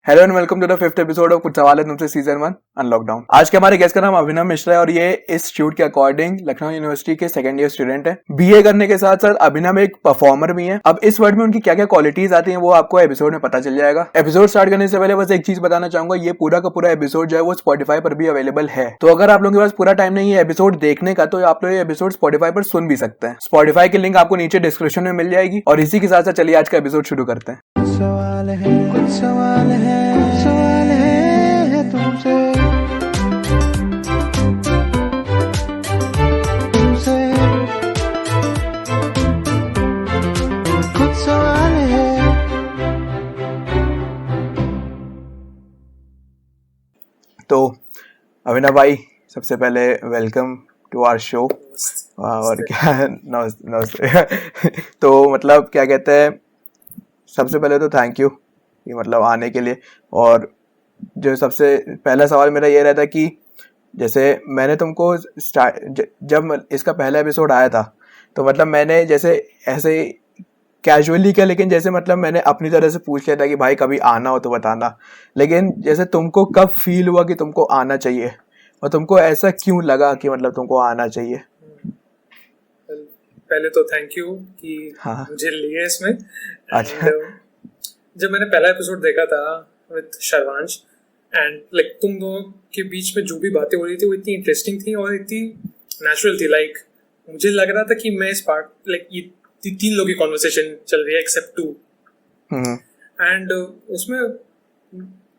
Hello and welcome to the fifth episode of कुछ सवाल है तुमसे सीजन 1 अनलॉकडाउन। आज के हमारे गेस्ट का नाम अभिनव मिश्रा है और ये इस शूट के अकॉर्डिंग लखनऊ यूनिवर्सिटी के सेकंड ईयर स्टूडेंट है। बीए करने के साथ साथ अभिनव एक परफॉर्मर भी है। अब इस वर्ड में उनकी क्या क्या क्वालिटीज आती हैं वो आपको एपिसोड में पता चल जाएगा। एपिसोड स्टार्ट करने से पहले बस एक चीज बताना चाहूंगा, ये पूरा का पूरा एपिसोड जो है वो स्पॉटिफाई पर भी अवेलेबल है। तो अगर आप लोगों के पास पूरा टाइम नहीं है एपिसोड देखने का तो आप लोग ये एपिसोड स्पॉटिफाई पर सुन भी सकते हैं। स्पॉटिफाई की लिंक आपको नीचे डिस्क्रिप्शन में मिल जाएगी। और इसी के साथ साथ चलिए आज का एपिसोड शुरू करते हैं। कुछ सवाल है तुमसे कुछ सवाल है। तो अभिनव भाई सबसे पहले वेलकम टू आवर शो। और क्या नमस्ते। तो मतलब क्या कहते हैं, सबसे पहले तो थैंक यू कि मतलब आने के लिए। और जो सबसे पहला सवाल मेरा ये रहता कि जैसे मैंने तुमको जब इसका पहला एपिसोड आया था तो मतलब मैंने जैसे ऐसे कैजुअली किया, लेकिन जैसे मतलब मैंने अपनी तरह से पूछ लिया था कि भाई कभी आना हो तो बताना। लेकिन जैसे तुमको कब फील हुआ कि तुमको आना चाहिए और तुमको ऐसा क्यों लगा कि मतलब तुमको आना चाहिए? पहले तो थैंक यू कि हाँ। मुझे लिए इसमें। अच्छा। जब मैंने पहला एपिसोड देखा था विद शर्वांश एंड लाइक तुम दोनों के बीच में जो भी बातें हो रही थी वो इतनी इंटरेस्टिंग थी और इतनी नेचुरल थी। लाइक मुझे लग रहा था कि मैं इस पार्ट लाइक ये तीन लोगों की कॉन्वर्सेशन चल रही है एक्सेप्ट टू। एंड उसमें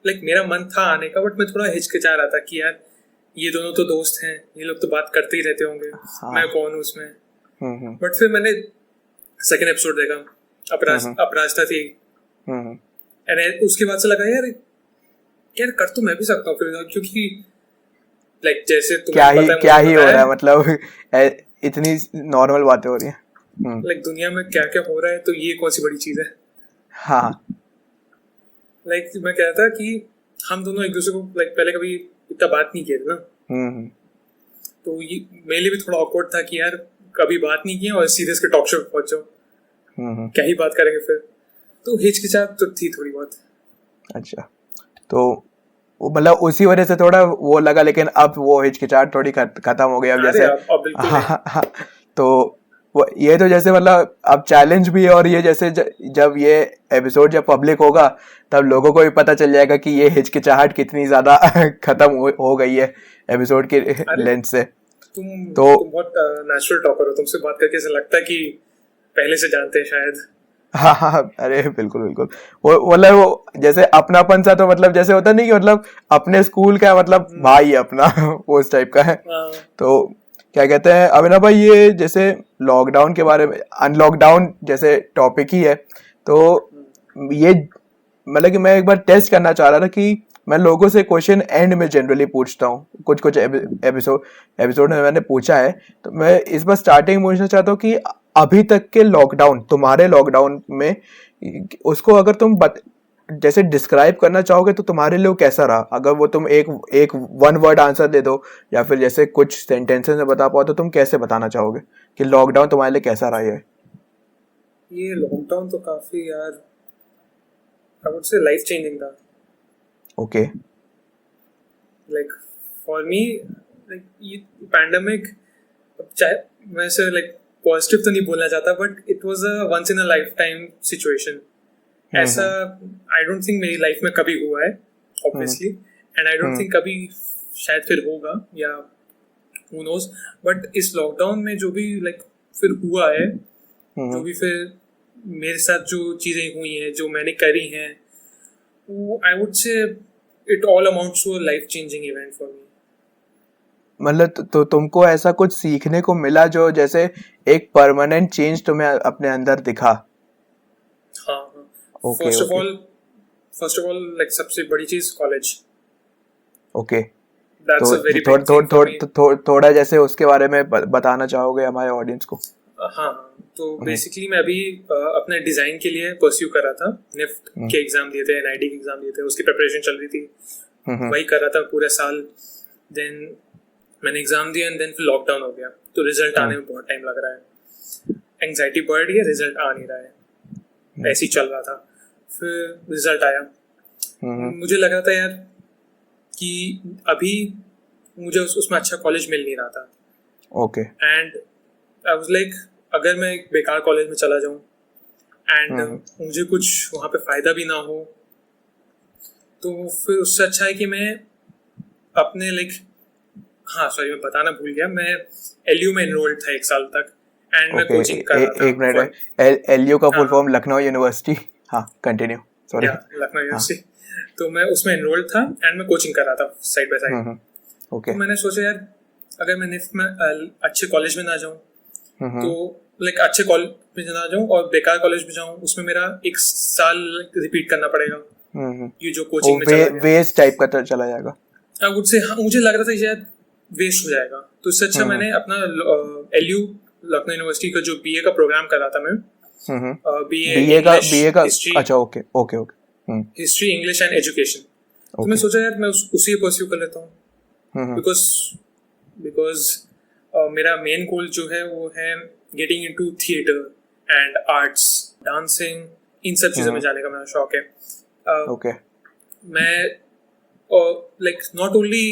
लाइक मेरा मन था आने का बट मैं थोड़ा हिचकिचा रहा था कि यार ये दोनों तो दोस्त हैं, ये लोग तो बात करते ही रहते होंगे। हाँ। मैं कौन हूँ उसमें। बट फिर मैंने सेकंड एपिसोड देखा, अपराजिता थी। एंड उसके बाद से लगा यार कर तो मैं भी सकता हूँ फिर, क्योंकि लाइक जैसे तुम्हें क्या ही हो रहा है मतलब इतनी नॉर्मल बातें हो रही हैं। लाइक दुनिया में क्या क्या हो रहा है तो ये कौन सी बड़ी चीज है। हाँ। लाइक मैं कहता कि हम दोनों एक दूसरे को लाइक पहले कभी इतना बात नहीं किए थे ना। तो ये मेरे लिए भी थोड़ा ऑकवर्ड था कि यार कभी बात नहीं किया और सीधे इसके टॉक शो पे पहुंच जाओ, क्या ही बात करेंगे फिर। तो हिचकिचाहट तो थी थोड़ी बहुत। अच्छा। तो वो मतलब उसी वजह से थोड़ा वो लगा, लेकिन अब वो हिचकिचाहट थोड़ी खत्म हो गई अब जैसे। अब बिल्कुल हाँ। तो ये तो जैसे मतलब अब चैलेंज भी है और ये जैसे जब ये एपिसोड जब पब्लिक होगा तब लोगों को भी पता चल जाएगा कि ये हिचकिचाहट कितनी ज्यादा खत्म हो गई है एपिसोड के लेंथ से। तुम बहुत नेचुरल टॉकर हो, तुमसे बात करके ऐसा लगता है कि पहले से जानते हैं शायद। हाँ, अरे बिल्कुल बिल्कुल। वो मतलब वो जैसे अपनापन सा तो मतलब जैसे होता नहीं कि मतलब अपने स्कूल का मतलब भाई अपना वो उस टाइप का है। तो क्या कहते हैं अभिनव भाई, ये जैसे लॉकडाउन के बारे में, अनलॉकडाउन जैसे टॉपिक ही है, तो ये मतलब कि मैं एक बार टेस्ट करना चाह रहा था कि मैं लोगों से क्वेश्चन एंड में जनरली पूछता हूँ, कुछ एपिसोड में मैंने पूछा है। तो मैं इस बार स्टार्टिंग पूछना चाहता हूँ कि अभी तक के लॉकडाउन, तुम्हारे लॉकडाउन में उसको अगर तुम जैसे डिस्क्राइब करना चाहोगे तो तुम्हारे लिए कैसा रहा? अगर वो तुम एक वन वर्ड आंसर दे दो या फिर जैसे कुछ सेंटेंसेस में बता पाओ तो तुम कैसे बताना चाहोगे कि लॉकडाउन तुम्हारे लिए कैसा रहा? ये लॉकडाउन तो काफी यार I would say life changing था। Okay. Like for me like ये पैंडेमिक, चाहे वैसे लाइक पॉजिटिव तो नहीं बोलना चाहता but it was a once in a life time situation. ऐसा आई डोंट थिंक मेरी लाइफ में कभी हुआ है obviously, and I don't think कभी शायद फिर होगा या हू नोज। बट इस लॉकडाउन में जो भी लाइक फिर हुआ है, जो भी फिर मेरे साथ जो चीज़ें हुई हैं, जो मैंने करी हैं, वो I would say it all amounts to a life changing event for me. मतलब तो तुमको ऐसा कुछ सीखने को मिला जो जैसे एक परमानेंट चेंज तुम्हें अपने अंदर दिखा? हाँ। फर्स्ट ऑफ ऑल लाइक सबसे बड़ी चीज कॉलेज। ओके। तो थोड़ा जैसे उसके बारे में बताना चाहोगे हमारे ऑडियंस को? हाँ, तो बेसिकली मैं अभी अपने डिजाइन के लिए परस्यू कर रहा था। निफ्ट के एग्जाम दिए थे, एनआईडी के एग्जाम दिए थे, उसकी प्रिपरेशन चल रही थी, वही कर रहा था पूरे साल। देन मैंने एग्जाम दिया एंड देन फिर लॉकडाउन हो गया, तो रिजल्ट आने में बहुत टाइम लग रहा है। एंग्जाइटी बढ़ रही है, रिजल्ट आ नहीं रहा है, ऐसे ही चल रहा था। फिर रिजल्ट आया, मुझे लग रहा था यार कि अभी मुझे उसमें अच्छा कॉलेज मिल नहीं रहा था, okay and I was like अगर मैं एक बेकार कॉलेज में चला जाऊं एंड मुझे कुछ वहाँ पे फायदा भी ना हो, तो फिर उससे अच्छा है कि मैं अपने लाइक, हाँ सॉरी मैं बताना भूल गया, मैं एलयू में एनरोल्ड था 1 साल तक एंड मैं ओके कोचिंग कर रहा था एक मिनट, एलयू का फुल हाँ। फॉर्म लखनऊ यूनिवर्सिटी, हाँ कंटिन्यू, सॉरी। या लखनऊ यूनिवर्सिटी, तो मैं उसमें एनरोल्ड था एंड मैं कोचिंग कर रहा था साइड बाय साइड। ओके तो मैंने सोचा यार अगर मैं निफ्ट में अच्छे कॉलेज में ना जाऊँ तो लाइक अच्छे कॉलेज में ना जाऊँ और बेकार कॉलेज में जाऊँ, उसमें मेरा 1 साल रिपीट करना पड़ेगा ये जो कोचिंग में चला गया। वेस्ट टाइप का तो चला जाएगा, आई वुड से, हाँ मुझे लग रहा था शायद वेस्ट हो जाएगा, तो इससे अच्छा मैंने अपना एलयू लखनऊ यूनिवर्सिटी का जो बीए का प्रोग्राम कर रहा था मैं, बीए का हिस्ट्री, अच्छा okay okay okay history English and education. तो मैं सोचा यार मैं उसी परस्यू कर लेता हूँ, बिकॉज मेरा मेन गोल जो है वो है getting into theatre and arts, dancing, इन सब चीज़ों में जाने का मेरा शौक है। ओके मैं लाइक नॉट ओनली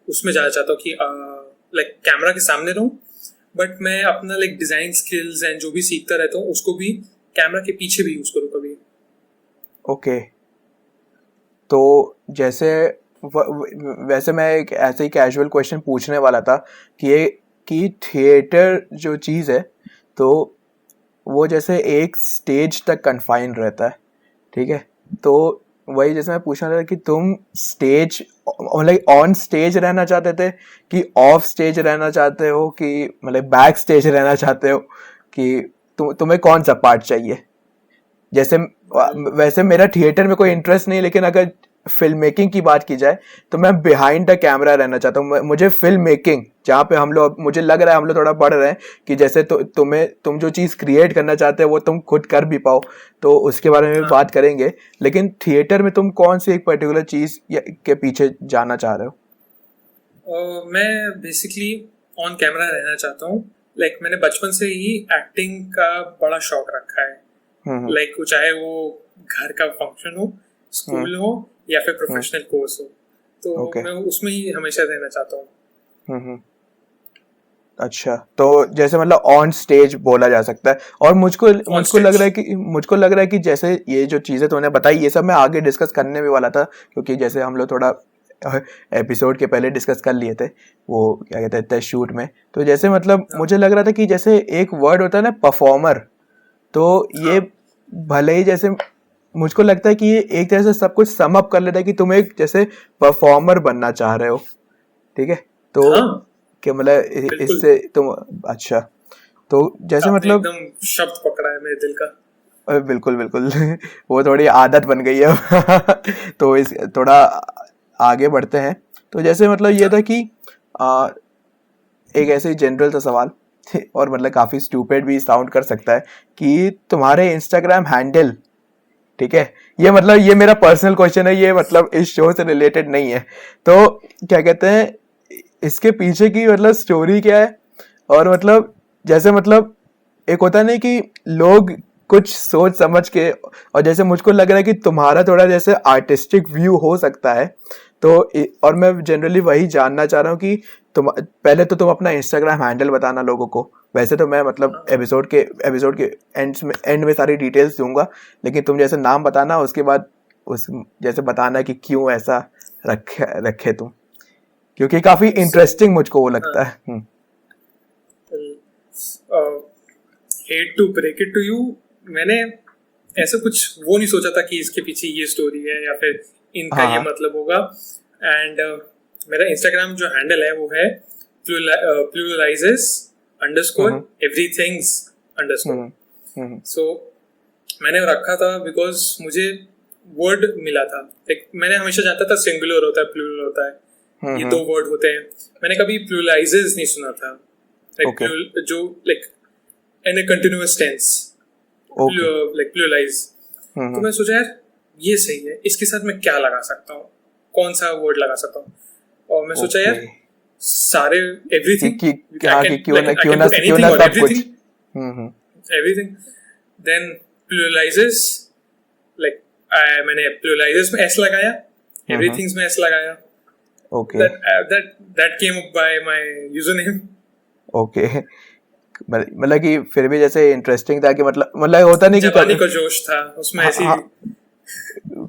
उसमें जाना चाहता हूँ कि लाइक कैमरा के सामने रहूँ, बट मैं अपना लाइक डिजाइन स्किल्स एंड जो भी सीखता रहता हूँ उसको भी कैमरा के पीछे भी यूज करूँ कभी। ओके तो जैसे वैसे मैं एक ऐसे ही कैजुअल क्वेश्चन पूछने वाला था कि थिएटर जो चीज़ है तो वो जैसे एक स्टेज तक कन्फाइन रहता है, ठीक है, तो वही जैसे मैं पूछना था कि तुम स्टेज मतलब ऑन स्टेज रहना चाहते थे कि ऑफ स्टेज रहना चाहते हो कि मतलब बैक स्टेज रहना चाहते हो कि तुम्हें कौन सा पार्ट चाहिए? जैसे वैसे मेरा थिएटर में कोई इंटरेस्ट नहीं, लेकिन अगर फिल्म मेकिंग की बात की जाए तो मैं बिहाइंड द कैमरा रहना चाहता हूँ। मुझे फिल्म मेकिंग जहाँ पे हम लोग, मुझे लग रहा है हम लोग थोड़ा बढ़ रहे हैं कि जैसे तुम जो चीज़ क्रिएट करना चाहते हो वो तुम खुद कर भी पाओ, तो उसके बारे में बात करेंगे। लेकिन थिएटर में तुम कौन सी एक पर्टिकुलर चीज़ के पीछे जाना चाह रहे हो? मैं बेसिकली ऑन कैमरा रहना चाहता हूँ। लाइक मैंने बचपन से ही एक्टिंग का बड़ा शौक रखा है, लाइक चाहे वो घर का फंक्शन हो, स्कूल हो या फिर प्रोफेशनल कोर्स हो, तो मैं उसमें ही हमेशा रहना चाहता हूँ। अच्छा, तो जैसे मतलब ऑन स्टेज बोला जा सकता है। और मुझको लग रहा है कि जैसे ये जो चीज़ें तूने बताई ये सब मैं आगे डिस्कस करने भी वाला था, क्योंकि जैसे हम लोग थोड़ा एपिसोड के पहले डिस्कस कर लिए थे वो क्या कहते हैं शूट में, तो जैसे मतलब मुझे लग रहा था कि जैसे एक वर्ड होता है ना परफॉर्मर, तो ये भले ही जैसे मुझको लगता है कि ये एक तरह से सब कुछ सम अप कर लेता है कि तुम एक जैसे परफॉर्मर बनना चाह रहे हो, ठीक है, तो कि मतलब इससे तुम अच्छा, तो जैसे मतलब एकदम शब्द पकड़ा है मेरे दिल का। बिल्कुल बिल्कुल वो थोड़ी आदत बन गई है तो इस थोड़ा आगे बढ़ते हैं। तो जैसे मतलब ये था कि एक ऐसे जनरल सा सवाल और मतलब काफ़ी स्टूपिड भी साउंड कर सकता है कि तुम्हारे इंस्टाग्राम हैंडल, ठीक है, ये मतलब ये मेरा पर्सनल क्वेश्चन है, ये मतलब इस शो से रिलेटेड नहीं है, तो क्या कहते हैं इसके पीछे की मतलब स्टोरी क्या है? और मतलब जैसे मतलब एक होता नहीं कि लोग कुछ सोच समझ के, और जैसे मुझको लग रहा है कि तुम्हारा थोड़ा जैसे आर्टिस्टिक व्यू हो सकता है, तो और मैं जनरली वही जानना चाह रहा हूँ कि तुम पहले तो तुम अपना इंस्टाग्राम हैंडल बताना लोगों को। वैसे तो मैं मतलब एपिसोड के एंड में सारी डिटेल्स दूंगा, लेकिन तुम जैसे नाम बताना, उसके बाद उस जैसे बताना कि क्यों ऐसा रखे तुम, क्योंकि काफी इंटरेस्टिंग मुझको वो लगता है। Hate to break it to you, मैंने ऐसा कुछ वो नहीं सोचा था कि इसके पीछे ये स्टोरी है या फिर इनका ये मतलब होगा। एंड मेरा इंस्टाग्राम जो हैंडल है वो है pluralizes _ everything's _ सो मैंने रखा था बिकॉज मुझे वर्ड मिला था, लाइक मैंने हमेशा जानता था सिंगुलर होता है प्लूरल होता है, ये 2 वर्ड होते हैं, मैंने कभी pluralizes नहीं सुना था, लाइक जो like in a continuous tense, like pluralize। तो मैं सोचा यार ये सही है, इसके साथ मैं क्या लगा सकता हूँ, कौन सा वर्ड लगा सकता हूँ, और मैं सोचा यार सारे एवरीथिंग, क्यों ना सब कुछ everything, then pluralizes, like मैंने प्लुरलाइजर्स में एस लगाया, एवरीथिंग्स में एस लगाया. Okay that came up by my username. Okay. मतलब कि फिर भी जैसे इंटरेस्टिंग था कि मतलब होता नहीं जवानी कि का जोश था उसमें, ऐसी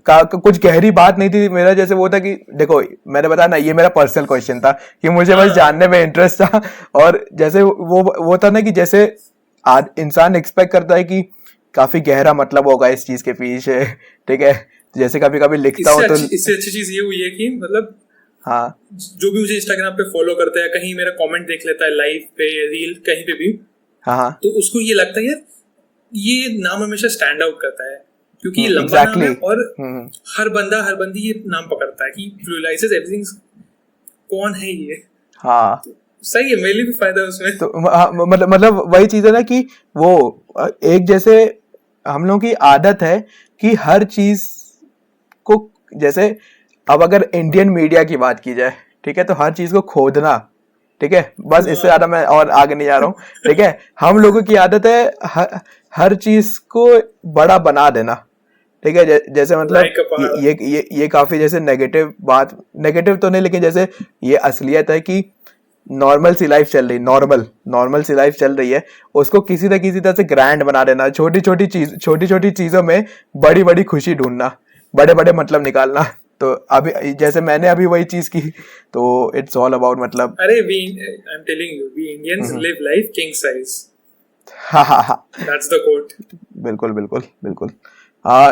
कुछ गहरी बात नहीं थी. मेरा जैसे वो था कि देखो मैंने बताया ना, ये मेरा पर्सनल क्वेश्चन था कि मुझे बस जानने में इंटरेस्ट था. और जैसे वो था ना कि जैसे इंसान एक्सपेक्ट करता है कि काफी गहरा मतलब होगा इस चीज के पीछे, ठीक है. जैसे कभी कभी लिखता हूँ तो इससे अच्छी चीज ये हुई है कि मतलब हाँ जो भी मुझे इंस्टाग्राम पे फॉलो करता है, कहीं मेरा कमेंट देख लेता है लाइव पे, रील कहीं पे भी, हाँ तो उसको ये लगता है यार ये नाम हमेशा स्टैंड आउट करता है क्योंकि ये लंबा नाम exactly. है और हर बंदा हर बंदी ये नाम पकड़ता है कि प्लुरलाइजेस एवरीथिंग, कौन है ये. हाँ तो सही है, मेरे लिए भी फायदा है उसमें. तो मतलब वही चीज है ना कि वो एक जैसे हम लोगों की आदत है कि हर चीज को, जैसे अब अगर इंडियन मीडिया की बात की जाए, ठीक है, तो हर चीज को खोदना, ठीक है, बस इससे ज्यादा मैं और आगे नहीं जा रहा हूँ, ठीक है. हम लोगों की आदत है हर चीज को बड़ा बना देना, ठीक है. जैसे मतलब ये काफी जैसे नेगेटिव तो नहीं, लेकिन जैसे ये असलियत है कि नॉर्मल सी लाइफ चल रही, नॉर्मल सी लाइफ चल रही है, उसको किसी न किसी तरह से ग्रैंड बना देना, छोटी छोटी चीजों में बड़ी बड़ी खुशी ढूंढना, बड़े बड़े मतलब निकालना. तो अभी जैसे मैंने अभी वही चीज की, तो इट्स ऑल अबाउट मतलब अरे I am telling you, we Indians live life king size. हाँ दैट्स द कोट. बिल्कुल.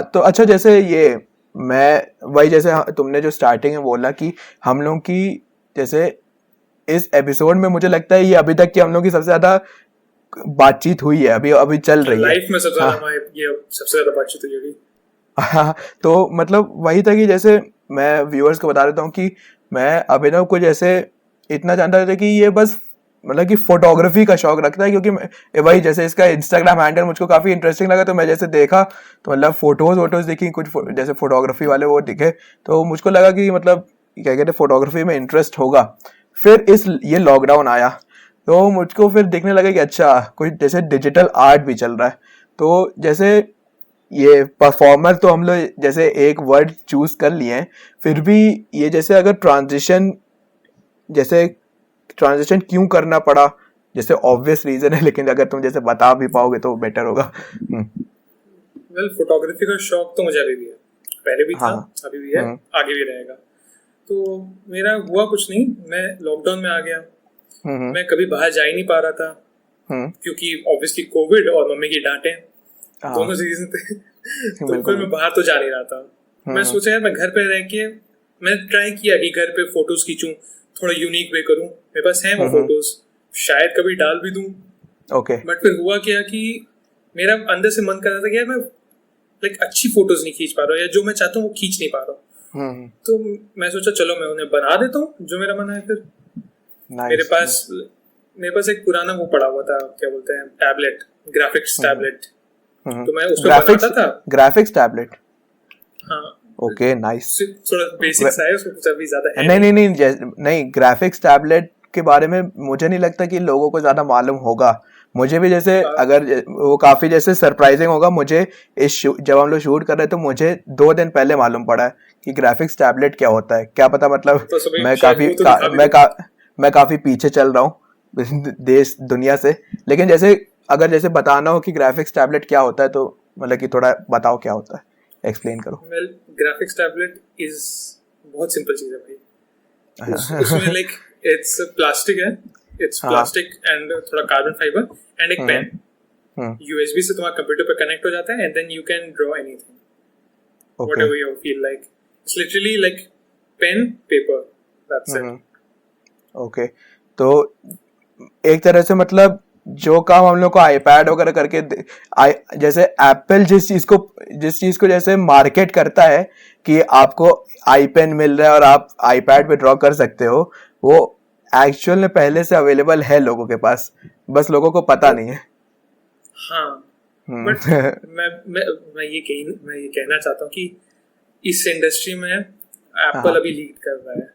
तो अच्छा, जैसे ये मैं वही जैसे तुमने जो स्टार्टिंग में बोला कि हम लोग की जैसे इस एपिसोड में मुझे लगता है ये अभी तक की हम लोग की सबसे ज्यादा बातचीत हुई है, अभी चल रही है लाइफ में सबसे ज्यादा ये सबसे ज्यादा बातचीत हुई होगी. हाँ. तो मतलब वही था कि जैसे मैं व्यूअर्स को बता देता हूँ कि मैं अभिनव को जैसे इतना जानता था कि ये बस मतलब कि फोटोग्राफी का शौक रखता है, क्योंकि वही जैसे इसका इंस्टाग्राम हैंडल मुझको काफी इंटरेस्टिंग लगा, तो मैं जैसे देखा तो मतलब फोटोज देखी कुछ जैसे फोटोग्राफी वाले वो दिखे, तो मुझको लगा कि मतलब क्या कहते हैं फोटोग्राफी में इंटरेस्ट होगा. फिर ये लॉकडाउन आया तो मुझको फिर देखने लगा कि अच्छा कुछ जैसे डिजिटल आर्ट भी चल रहा है. तो जैसे ये परफॉर्मर तो हम लोग जैसे एक वर्ड चूज कर लिए हैं, फिर भी ये जैसे अगर ट्रांजिशन क्यों करना पड़ा, जैसे ऑब्वियस रीजन है, लेकिन अगर तुम जैसे बता भी पाओगे तो बेटर होगा. वेल, फोटोग्राफी का शौक तो मुझे अभी भी है, पहले भी था, अभी भी है, आगे भी रहेगा. तो मेरा हुआ कुछ नहीं, मैं लॉकडाउन में आ गया. मैं कभी बाहर जा ही नहीं पा रहा था क्योंकि ऑब्वियसली कोविड और मम्मी की डांटें दोनों रीजन थे. तो फिर मैं बाहर तो जा नहीं रहा था. मैं सोचा यार मैं घर पे रह के मैं ट्राई किया कि घर पे फोटोज खींचूं, थोड़ा यूनिक वे करूं. मेरे पास हैं वो फोटोज, शायद कभी डाल भी दूं. ओके. बट फिर हुआ क्या कि मेरा अंदर से मन कर रहा था कि यार मैं लाइक अच्छी फोटोज नहीं खींच पा रहा हूँ, या जो मैं चाहता हूँ वो खींच नहीं पा रहा हूँ. तो मैं सोचा चलो मैं उन्हें बना देता हूँ जो मेरा मन है. फिर मेरे पास एक पुराना वो पड़ा हुआ था, क्या बोलते हैं, टैबलेट, ग्राफिक्स टैबलेट. तो मैं उस पर बनाता था. Graphics tablet. हाँ. Okay, nice. थोड़ा बेसिक्स है उसमें, कुछ अभी ज्यादा है नहीं. ग्राफिक्स टैबलेट के बारे में मुझे नहीं लगता कि लोगों को ज्यादा मालूम होगा. मुझे भी जैसे अगर वो काफी जैसे सरप्राइजिंग होगा. मुझे जब हम लोग शूट कर रहे थे, मुझे 2 दिन पहले मालूम पड़ा है कि ग्राफिक्स टैबलेट क्या होता है. क्या पता, मतलब तो मैं काफी पीछे चल रहा हूँ देश दुनिया से. लेकिन अगर जैसे बताना हो कि ग्राफिक्स टैबलेट क्या होता है, तो मतलब कि थोड़ा बताओ क्या होता है, एक्सप्लेन करो. वेल, ग्राफिक्स टैबलेट इज बहुत सिंपल चीज है भाई. उसमें लाइक इट्स प्लास्टिक है, इट्स प्लास्टिक एंड थोड़ा कार्बन फाइबर एंड एक पेन. यूएसबी से तुम्हारे कंप्यूटर पे कनेक्ट हो जाता है and then you can draw anything, whatever you feel like. It's literally like pen paper, that's it. Okay. तो एक तरह से मतलब जो काम हम लोग को आईपैड वगैरह करके जैसे एप्पल जिस चीज को जैसे मार्केट करता है कि आपको आई पेन मिल रहा है और आप आईपैड पे ड्रॉ कर सकते हो, वो एक्चुअल में पहले से अवेलेबल है लोगों के पास, बस लोगों को पता नहीं है. हाँ. बट मैं ये कहना चाहता हूँ कि इस इंडस्ट्री में एप्पल अभी लीड कर रहा है.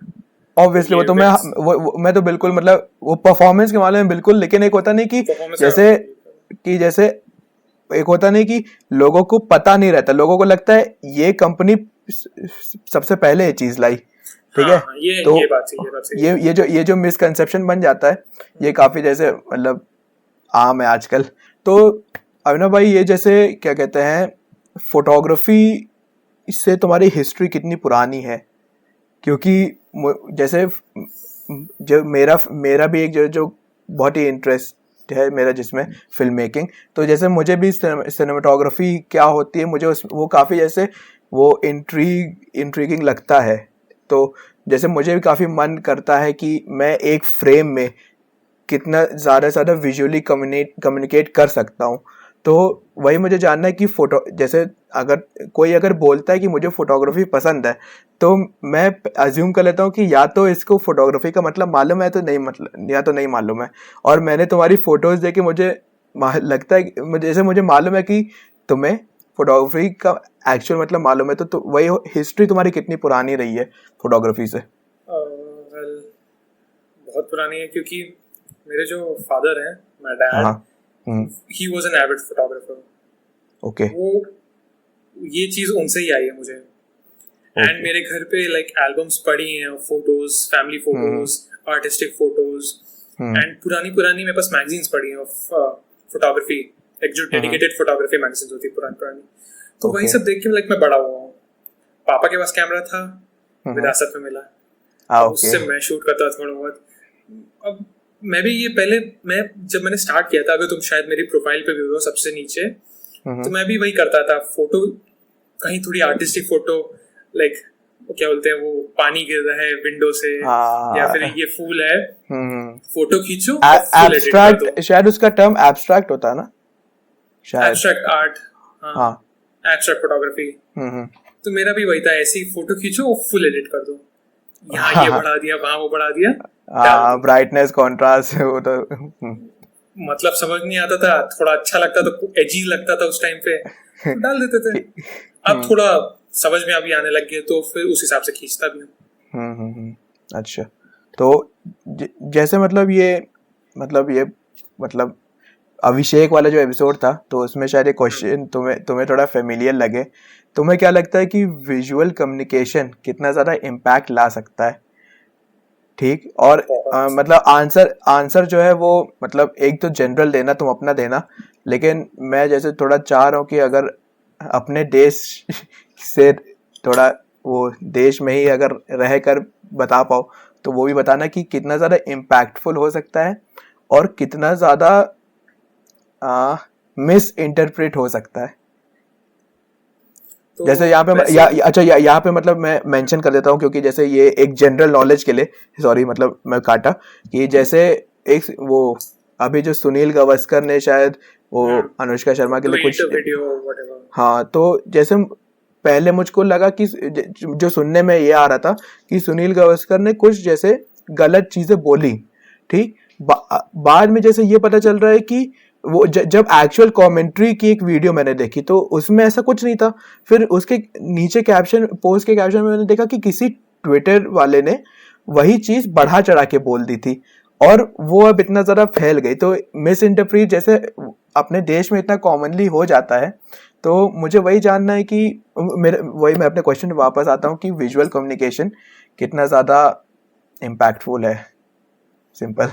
ऑब्वियसली वो तो मैं तो बिल्कुल मतलब वो परफॉर्मेंस के मामले में बिल्कुल. लेकिन एक होता नहीं कि जैसे एक होता नहीं कि लोगों को पता नहीं रहता, लोगों को लगता है ये कंपनी सबसे पहले ये चीज लाई, ठीक है। हाँ, ये तो बात सही है। ये जो मिसकंसेप्शन बन जाता है, ये काफी जैसे मतलब आम है आजकल। तो अभिनव भाई, ये जैसे क्या कहते हैं, फोटोग्राफी से तुम्हारी हिस्ट्री कितनी पुरानी है? क्योंकि जैसे जो मेरा भी एक जो बहुत ही इंटरेस्ट है मेरा जिसमें फिल्म मेकिंग, तो जैसे मुझे भी सिनेमाटोग्राफी क्या होती है, मुझे वो काफ़ी जैसे वो इंट्रीगिंग लगता है। तो जैसे मुझे भी काफ़ी मन करता है कि मैं एक फ्रेम में कितना ज़्यादा से ज़्यादा विजुअली कम्युनिकेट कर सकता हूँ। तो वही मुझे जानना है कि फोटो जैसे अगर बोलता है कि मुझे फोटोग्राफी पसंद है, तो मैं अज्यूम कर लेता हूँ कि या तो इसको फोटोग्राफी का मतलब मालूम है तो नहीं, मतलब या तो नहीं मालूम है। और मैंने तुम्हारी फोटोज देखे, मुझे लगता है जैसे मुझे मालूम है कि तुम्हें फोटोग्राफी का एक्चुअल मतलब मालूम है। तो वही हिस्ट्री तुम्हारी कितनी पुरानी रही है फोटोग्राफी से? well, बहुत पुरानी है, क्योंकि मेरे जो फादर हैं, my dad, he was an avid photographer. Okay. वो ये चीज उनसे ही आई है मुझे। एंड मेरे घर पे लाइक एल्बम्स पड़ी हैं, photos, family photos, artistic photos, and पुरानी मेरे पास मैगजीन्स पड़ी हैं ऑफ फोटोग्राफी, एक जो डेडिकेटेड फोटोग्राफी मैगजीन्स होती है पुरानी। तो वही सब देख के लाइक मैं बड़ा हुआ हूँ। पापा के पास कैमरा था, विरासत में मिला, उससे मैं शूट करता था थोड़ा बहुत। अब मैं भी ये पहले जब मैंने स्टार्ट किया था, अगर तुम शायद मेरी प्रोफाइल पे भी हो सबसे नीचे, तो मैं भी वही करता था, फोटो कहीं थोड़ी आर्टिस्टिक फोटो, लाइक क्या बोलते हैं वो, पानी गिर रहा है विंडो से, या फिर ये फूल है, फोटो खींचो, एब्स्ट्रैक्ट, शायद उसका टर्म एब्स्ट्रैक्ट होता है ना, शायद एब्स्ट्रैक्ट आर्ट, हाँ एब्स्ट्रैक्ट फोटोग्राफी। तो मेरा भी वही था, ऐसी फोटो खींचो और फुल एडिट कर दो, यहाँ ये बढ़ा दिया, वहाँ वो बढ़ा दिया, ब्राइटनेस, कंट्रास्ट, वो तो मतलब समझ नहीं आता था, थोड़ा अच्छा लगता था, एजी लगता था उस टाइम पे, तो डाल देते थे। अब थोड़ा समझ में अभी आने लग गए, तो फिर उस हिसाब से खींचता भी हूँ। अच्छा। तो जैसे मतलब अभिषेक वाला जो एपिसोड था, तो उसमें शायद एक क्वेश्चन तुम्हें थोड़ा फेमिलियर लगे। तुम्हें क्या लगता है कि विजुअल कम्युनिकेशन कितना ज़्यादा इम्पैक्ट ला सकता है? ठीक, और मतलब आंसर जो है वो मतलब एक तो जनरल देना, तुम अपना देना, लेकिन मैं जैसे थोड़ा चाह रहा हूँ कि अगर अपने देश से थोड़ा वो देश में ही अगर रह कर बता पाओ, तो वो भी बताना कि कितना ज़्यादा इम्पैक्टफुल हो सकता है और कितना ज़्यादा मिस इंटरप्रेट हो सकता है। तो जैसे यहाँ पे यहाँ पे मतलब मैं मेंशन कर देता हूँ, क्योंकि जैसे ये एक जनरल नॉलेज के लिए, सॉरी मतलब मैं काटा, कि जैसे एक वो अभी जो सुनील गावस्कर ने शायद वो अनुष्का शर्मा के लिए कुछ, हाँ, तो जैसे पहले मुझको लगा कि जो सुनने में ये आ रहा था कि सुनील गावस्कर ने कुछ जैसे गलत चीजें बोली, ठीक। बाद में जैसे ये पता चल रहा है कि वो जब एक्चुअल कमेंट्री की एक वीडियो मैंने देखी, तो उसमें ऐसा कुछ नहीं था। फिर उसके नीचे पोस्ट के कैप्शन में मैंने देखा कि किसी ट्विटर वाले ने वही चीज बढ़ा चढ़ा के बोल दी थी, और वो अब इतना ज़्यादा फैल गई। तो मिस इंटरप्रीट जैसे अपने देश में इतना कॉमनली हो जाता है, तो मुझे वही जानना है कि मैं अपने क्वेश्चन पे वापस आता हूँ कि विजुअल कम्युनिकेशन कितना ज़्यादा इम्पैक्टफुल है। सिंपल।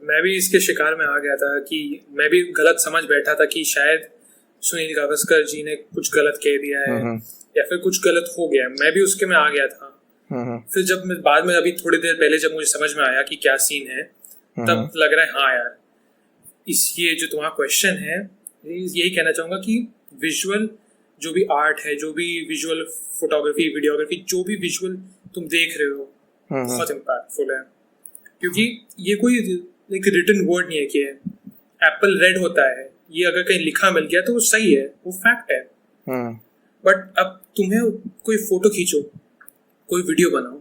मैं भी इसके शिकार में आ गया था कि मैं भी गलत समझ बैठा था कि शायद सुनील गावस्कर जी ने कुछ गलत कह दिया है या फिर कुछ गलत हो गया, मैं भी उसके में आ गया था। फिर जब मैं बाद में अभी थोड़ी देर पहले जब मुझे समझ में आया कि क्या सीन है, तब लग रहा है हाँ यार, ये जो तुम्हारा क्वेश्चन है, यही कहना चाहूंगा कि विजुअल जो भी आर्ट है, जो भी विजुअल फोटोग्राफी, वीडियोग्राफी, जो भी विजुअल तुम देख रहे हो, बहुत इम्पैक्टफुल है। क्योंकि ये कोई एक रिटन वर्ड नहीं है कि एप्पल रेड होता है, ये अगर कहीं लिखा मिल गया तो वो सही है, वो फैक्ट है। बट अब तुम्हें कोई फोटो खींचो, कोई वीडियो बनाओ,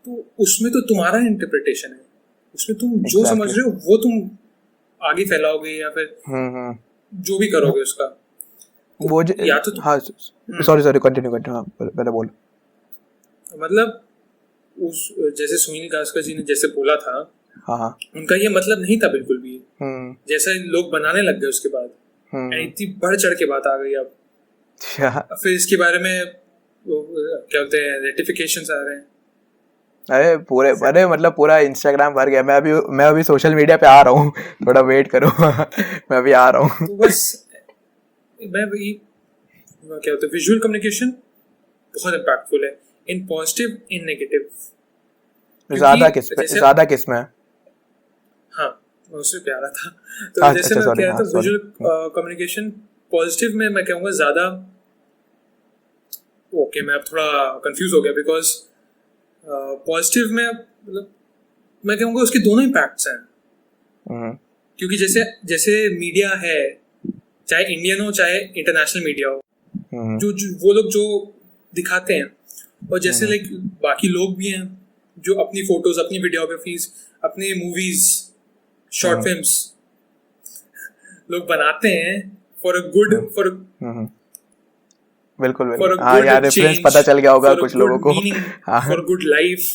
तो उसमें तो तुम्हारा इंटरप्रिटेशन है, उसमें तुम जो समझ रहे हो वो तुम आगे फैलाओगे या फिर जो भी करोगे उसका वो या तो हाँ, सॉरी कंटिन्यू हाँ, पहले बोल। मतलब उस जैसे सुनील गावस्कर जी ने जैसे बोला था, हाँ, उनका ये मतलब नहीं था बिल्कुल भी, जैसे लोग बनाने लग गए उसके बाद। हम्म। एंड इतनी बढ़ चढ़ के बात आ गई अब। अच्छा। फिर इसके बारे में क्या बोलते हैं, रेटिफिकेशंस आ रहे हैं। अरे मतलब पूरा इंस्टाग्राम भर गया। मैं अभी सोशल मीडिया पे आ रहा हूँ, थोड़ा वेट करो। मैं अभी आ रहा हूँ। तो बस मैं वही, क्या होता है, विजुअल कम्युनिकेशन बहुत इम्पैक्टफुल है, इन पॉजिटिव इन नेगेटिव। ज्यादा किस में? हाँ, मैं उससे प्यारा था। तो अच्छा जैसे अच्छा, मैं सॉरी, कह रहा हाँ था, सॉरी। विजुअल कम्युनिकेशन पॉजिटिव में मैं कहूँगा ज़्यादा। ओके, मैं अब थोड़ा कंफ्यूज हो गया, बिकॉज पॉजिटिव में मतलब मैं कहूँगा उसके दोनों इम्पैक्ट्स हैं। क्योंकि जैसे जैसे मीडिया है, चाहे इंडियन हो चाहे इंटरनेशनल मीडिया हो, जो वो लोग जो दिखाते हैं, और जैसे लाइक बाकी लोग भी हैं जो अपनी फोटोज, अपनी वीडियोग्राफीज, अपनी मूवीज, शॉर्ट फिल्म्स लोग बनाते हैं फॉर अ गुड, फॉर बिल्कुल फॉर बिल्कुल, अ हाँ गुड यार, रेफरेंस चेंज, पता चल गया होगा फॉर अ कुछ गुड लोगों को। मीनिंग, हाँ। For good life.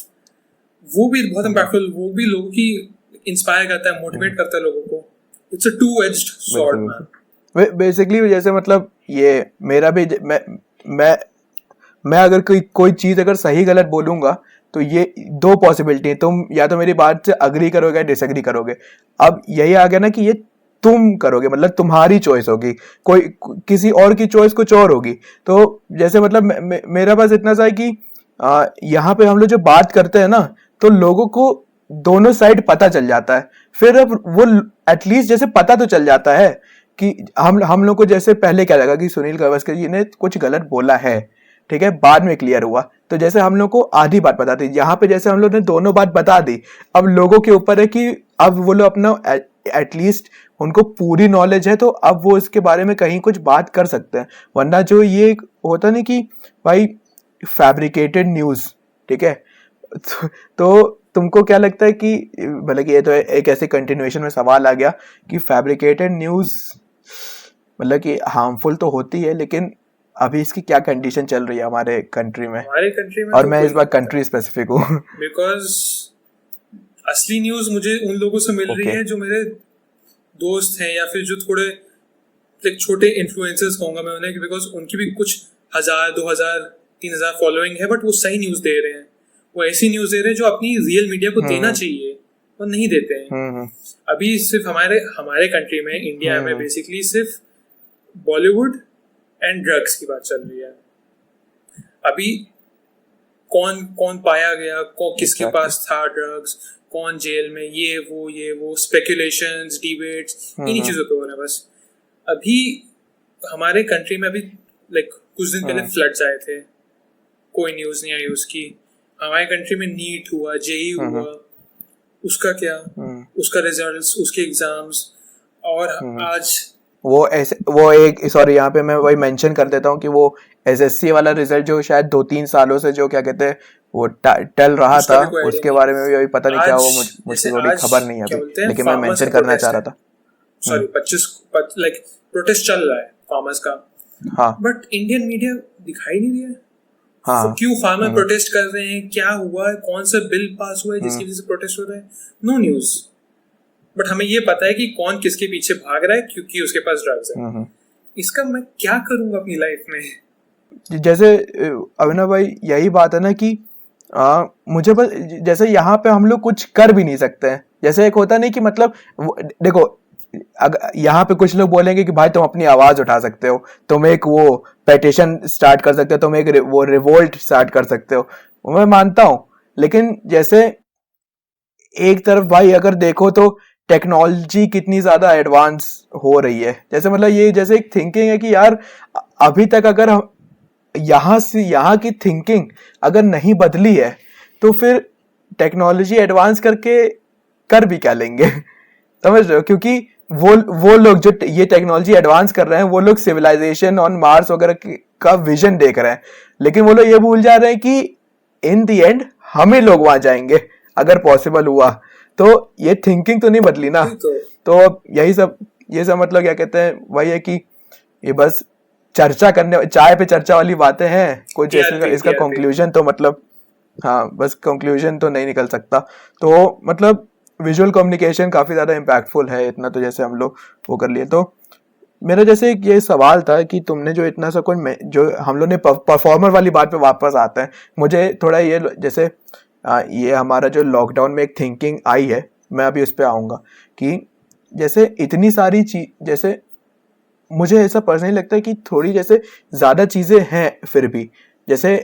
वो भी बहुत इम्पैक्टफुल, वो भी लोगों की इंस्पायर करता है, मोटिवेट करता है लोगों को। It's a two edged sword man. Basically जैसे मतलब ये मेरा भी मैं अगर कोई चीज अगर सही गलत बोलूंगा तो ये दो पॉसिबिलिटी है, तुम या तो मेरी बात से अग्री करोगे या डिसएग्री करोगे। अब यही आ गया ना कि ये तुम करोगे, मतलब तुम्हारी चॉइस होगी, कोई किसी और की चॉइस कुछ और होगी। तो जैसे मतलब मेरा पास इतना सा है कि यहाँ पे हम लोग जो बात करते हैं ना, तो लोगों को दोनों साइड पता चल जाता है। फिर अब वो एटलीस्ट जैसे पता तो चल जाता है कि हम लोग को जैसे पहले क्या लगा कि सुनील गावस्कर जी ने कुछ गलत बोला है, ठीक है, बाद में क्लियर हुआ। तो जैसे हम लोग को आधी बात बता दी, यहाँ पे जैसे हम लोग ने दोनों बात बता दी। अब लोगों के ऊपर है कि अब वो लोग अपना एटलीस्ट उनको पूरी नॉलेज है, तो अब वो इसके बारे में कहीं कुछ बात कर सकते हैं। वरना जो ये होता नहीं कि भाई फैब्रिकेटेड न्यूज, ठीक है, तो तुमको क्या लगता है कि मतलब कि ये तो एक ऐसे कंटिन्यूएशन में सवाल आ गया कि फैब्रिकेटेड न्यूज मतलब कि हार्मफुल तो होती है, लेकिन अभी इसकी क्या कंडीशन चल रही है हमारे कंट्री में? और तो मैं इस बार कंट्री स्पेसिफिक हूँ। बिकॉज असली न्यूज मुझे उन लोगों से मिल रही है जो मेरे दोस्त हैं, या फिर जो थोड़े एक छोटे इन्फ्लुएंसर्स कहूंगा मैं उन्हें, बिकॉज उनकी भी कुछ 1000, 2000, 3000 फॉलोइंग है, बट वो सही न्यूज दे रहे हैं। वो ऐसी न्यूज दे रहे हैं जो अपनी रियल मीडिया को देना चाहिए, और नहीं देते हैं। अभी सिर्फ हमारे कंट्री में, इंडिया में बेसिकली सिर्फ बॉलीवुड एंड ड्रग्स की बात चल रही है। अभी कौन कौन पाया गया, किसके पास था ड्रग्स, कौन जेल में, ये वो स्पेकुलेशंस, डिबेट्स, इन्हीं चीजों पे हो रहा है बस। अभी हमारे कंट्री में अभी लाइक कुछ दिन पहले फ्लड्स आए थे, कोई न्यूज नहीं आई उसकी। हमारे कंट्री में नीट हुआ, जेई हुआ, उसका क्या, उसका रिजल्ट्स, उसके एग्जाम्स, और आज वो एक सॉरी यहाँ पे मैं वही मेंशन कर देता हूँ कि वो एसएससी वाला रिजल्ट जो शायद 2-3 सालों से जो क्या कहते हैं वो टल रहा था, उसके बारे में भी अभी पता नहीं क्या हुआ, मुझे थोड़ी खबर नहीं है अभी, लेकिन मैं मेंशन करना चाह रहा था। सॉरी 25 लाइक प्रोटेस्ट चल रहा है फार्मर्स का, हाँ, बट इंडियन मीडिया दिखाई नहीं दिया। हाँ, क्यों फार्मर प्रोटेस्ट कर रहे हैं, क्या हुआ है, कौन सा बिल पास हुआ है जिसकी वजह से प्रोटेस्ट हो रहा है, नो न्यूज। बट हमें ये पता है कि कौन किसके पीछे भाग रहा है क्योंकि उसके पास ड्रग्स है। इसका मैं क्या करूंगा अपनी लाइफ में? जैसे अभिनव भाई यही बात है ना कि मुझे बस जैसे यहाँ पे हम लोग कुछ कर भी नहीं सकते हैं। जैसे एक होता नहीं कि मतलब देखो, अगर यहाँ पे कुछ लोग बोलेंगे कि भाई तुम अपनी आवाज उठा सकते हो, तुम एक वो पेटिशन स्टार्ट कर सकते हो, तुम एक वो रिवोल्ट स्टार्ट कर सकते हो, मैं मानता हूँ। लेकिन जैसे एक तरफ भाई अगर देखो तो टेक्नोलॉजी कितनी ज्यादा एडवांस हो रही है। जैसे मतलब ये जैसे एक थिंकिंग है कि यार अभी तक अगर हम यहाँ की थिंकिंग अगर नहीं बदली है तो फिर टेक्नोलॉजी एडवांस करके कर भी क्या लेंगे? समझ रहे हो? क्योंकि वो लोग जो ये टेक्नोलॉजी एडवांस कर रहे हैं, वो लोग सिविलाइजेशन ऑन मार्स वगैरह का विजन देख रहे हैं, लेकिन वो लोग ये भूल जा रहे हैं कि इन द एंड हमें लोग वहां जाएंगे अगर पॉसिबल हुआ। तो ये थिंकिंग तो नहीं बदली ना। तो यही सब ये सब मतलब क्या कहते हैं, वही है कि ये बस चर्चा करने, चाय पे चर्चा वाली बातें हैं कुछ। इसका कंक्लूजन तो मतलब हाँ, बस कंक्लूजन तो नहीं निकल सकता। तो मतलब विजुअल कम्युनिकेशन काफी ज्यादा इम्पैक्टफुल है, इतना तो जैसे हम लोग वो कर लिए। तो मेरा जैसे एक ये सवाल था कि तुमने जो इतना सा कोई जो हम लोग ने परफॉर्मर वाली बात पे वापस आता है, मुझे थोड़ा ये जैसे ये हमारा जो लॉकडाउन में एक थिंकिंग आई है, मैं अभी उस पर आऊँगा कि जैसे इतनी सारी चीज, जैसे मुझे ऐसा पर्सनली लगता है कि थोड़ी जैसे ज़्यादा चीज़ें हैं फिर भी, जैसे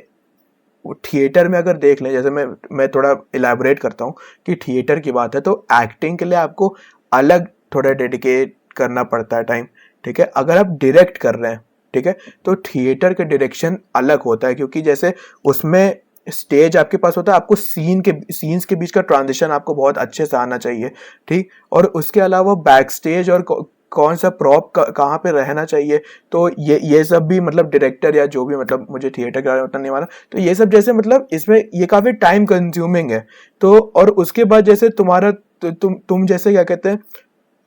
थिएटर में अगर देख लें, जैसे मैं थोड़ा इलेबोरेट करता हूँ कि थिएटर की बात है तो एक्टिंग के लिए आपको अलग थोड़ा डेडिकेट करना पड़ता है टाइम, ठीक है। अगर आप डायरेक्ट कर रहे हैं, ठीक है, तो थिएटर के डायरेक्शन अलग होता है, क्योंकि जैसे उसमें स्टेज आपके पास होता है, आपको सीन्स के बीच का ट्रांजिशन आपको बहुत अच्छे से आना चाहिए, ठीक। और उसके अलावा बैक स्टेज और कौन सा प्रॉप कहाँ पे रहना चाहिए, तो ये सब भी मतलब डायरेक्टर या जो भी, मतलब मुझे थिएटर के बारे में उतना नहीं माना, तो ये सब जैसे मतलब इसमें ये काफ़ी टाइम कंज्यूमिंग है। तो और उसके बाद जैसे तुम्हारा तुम जैसे क्या कहते हैं,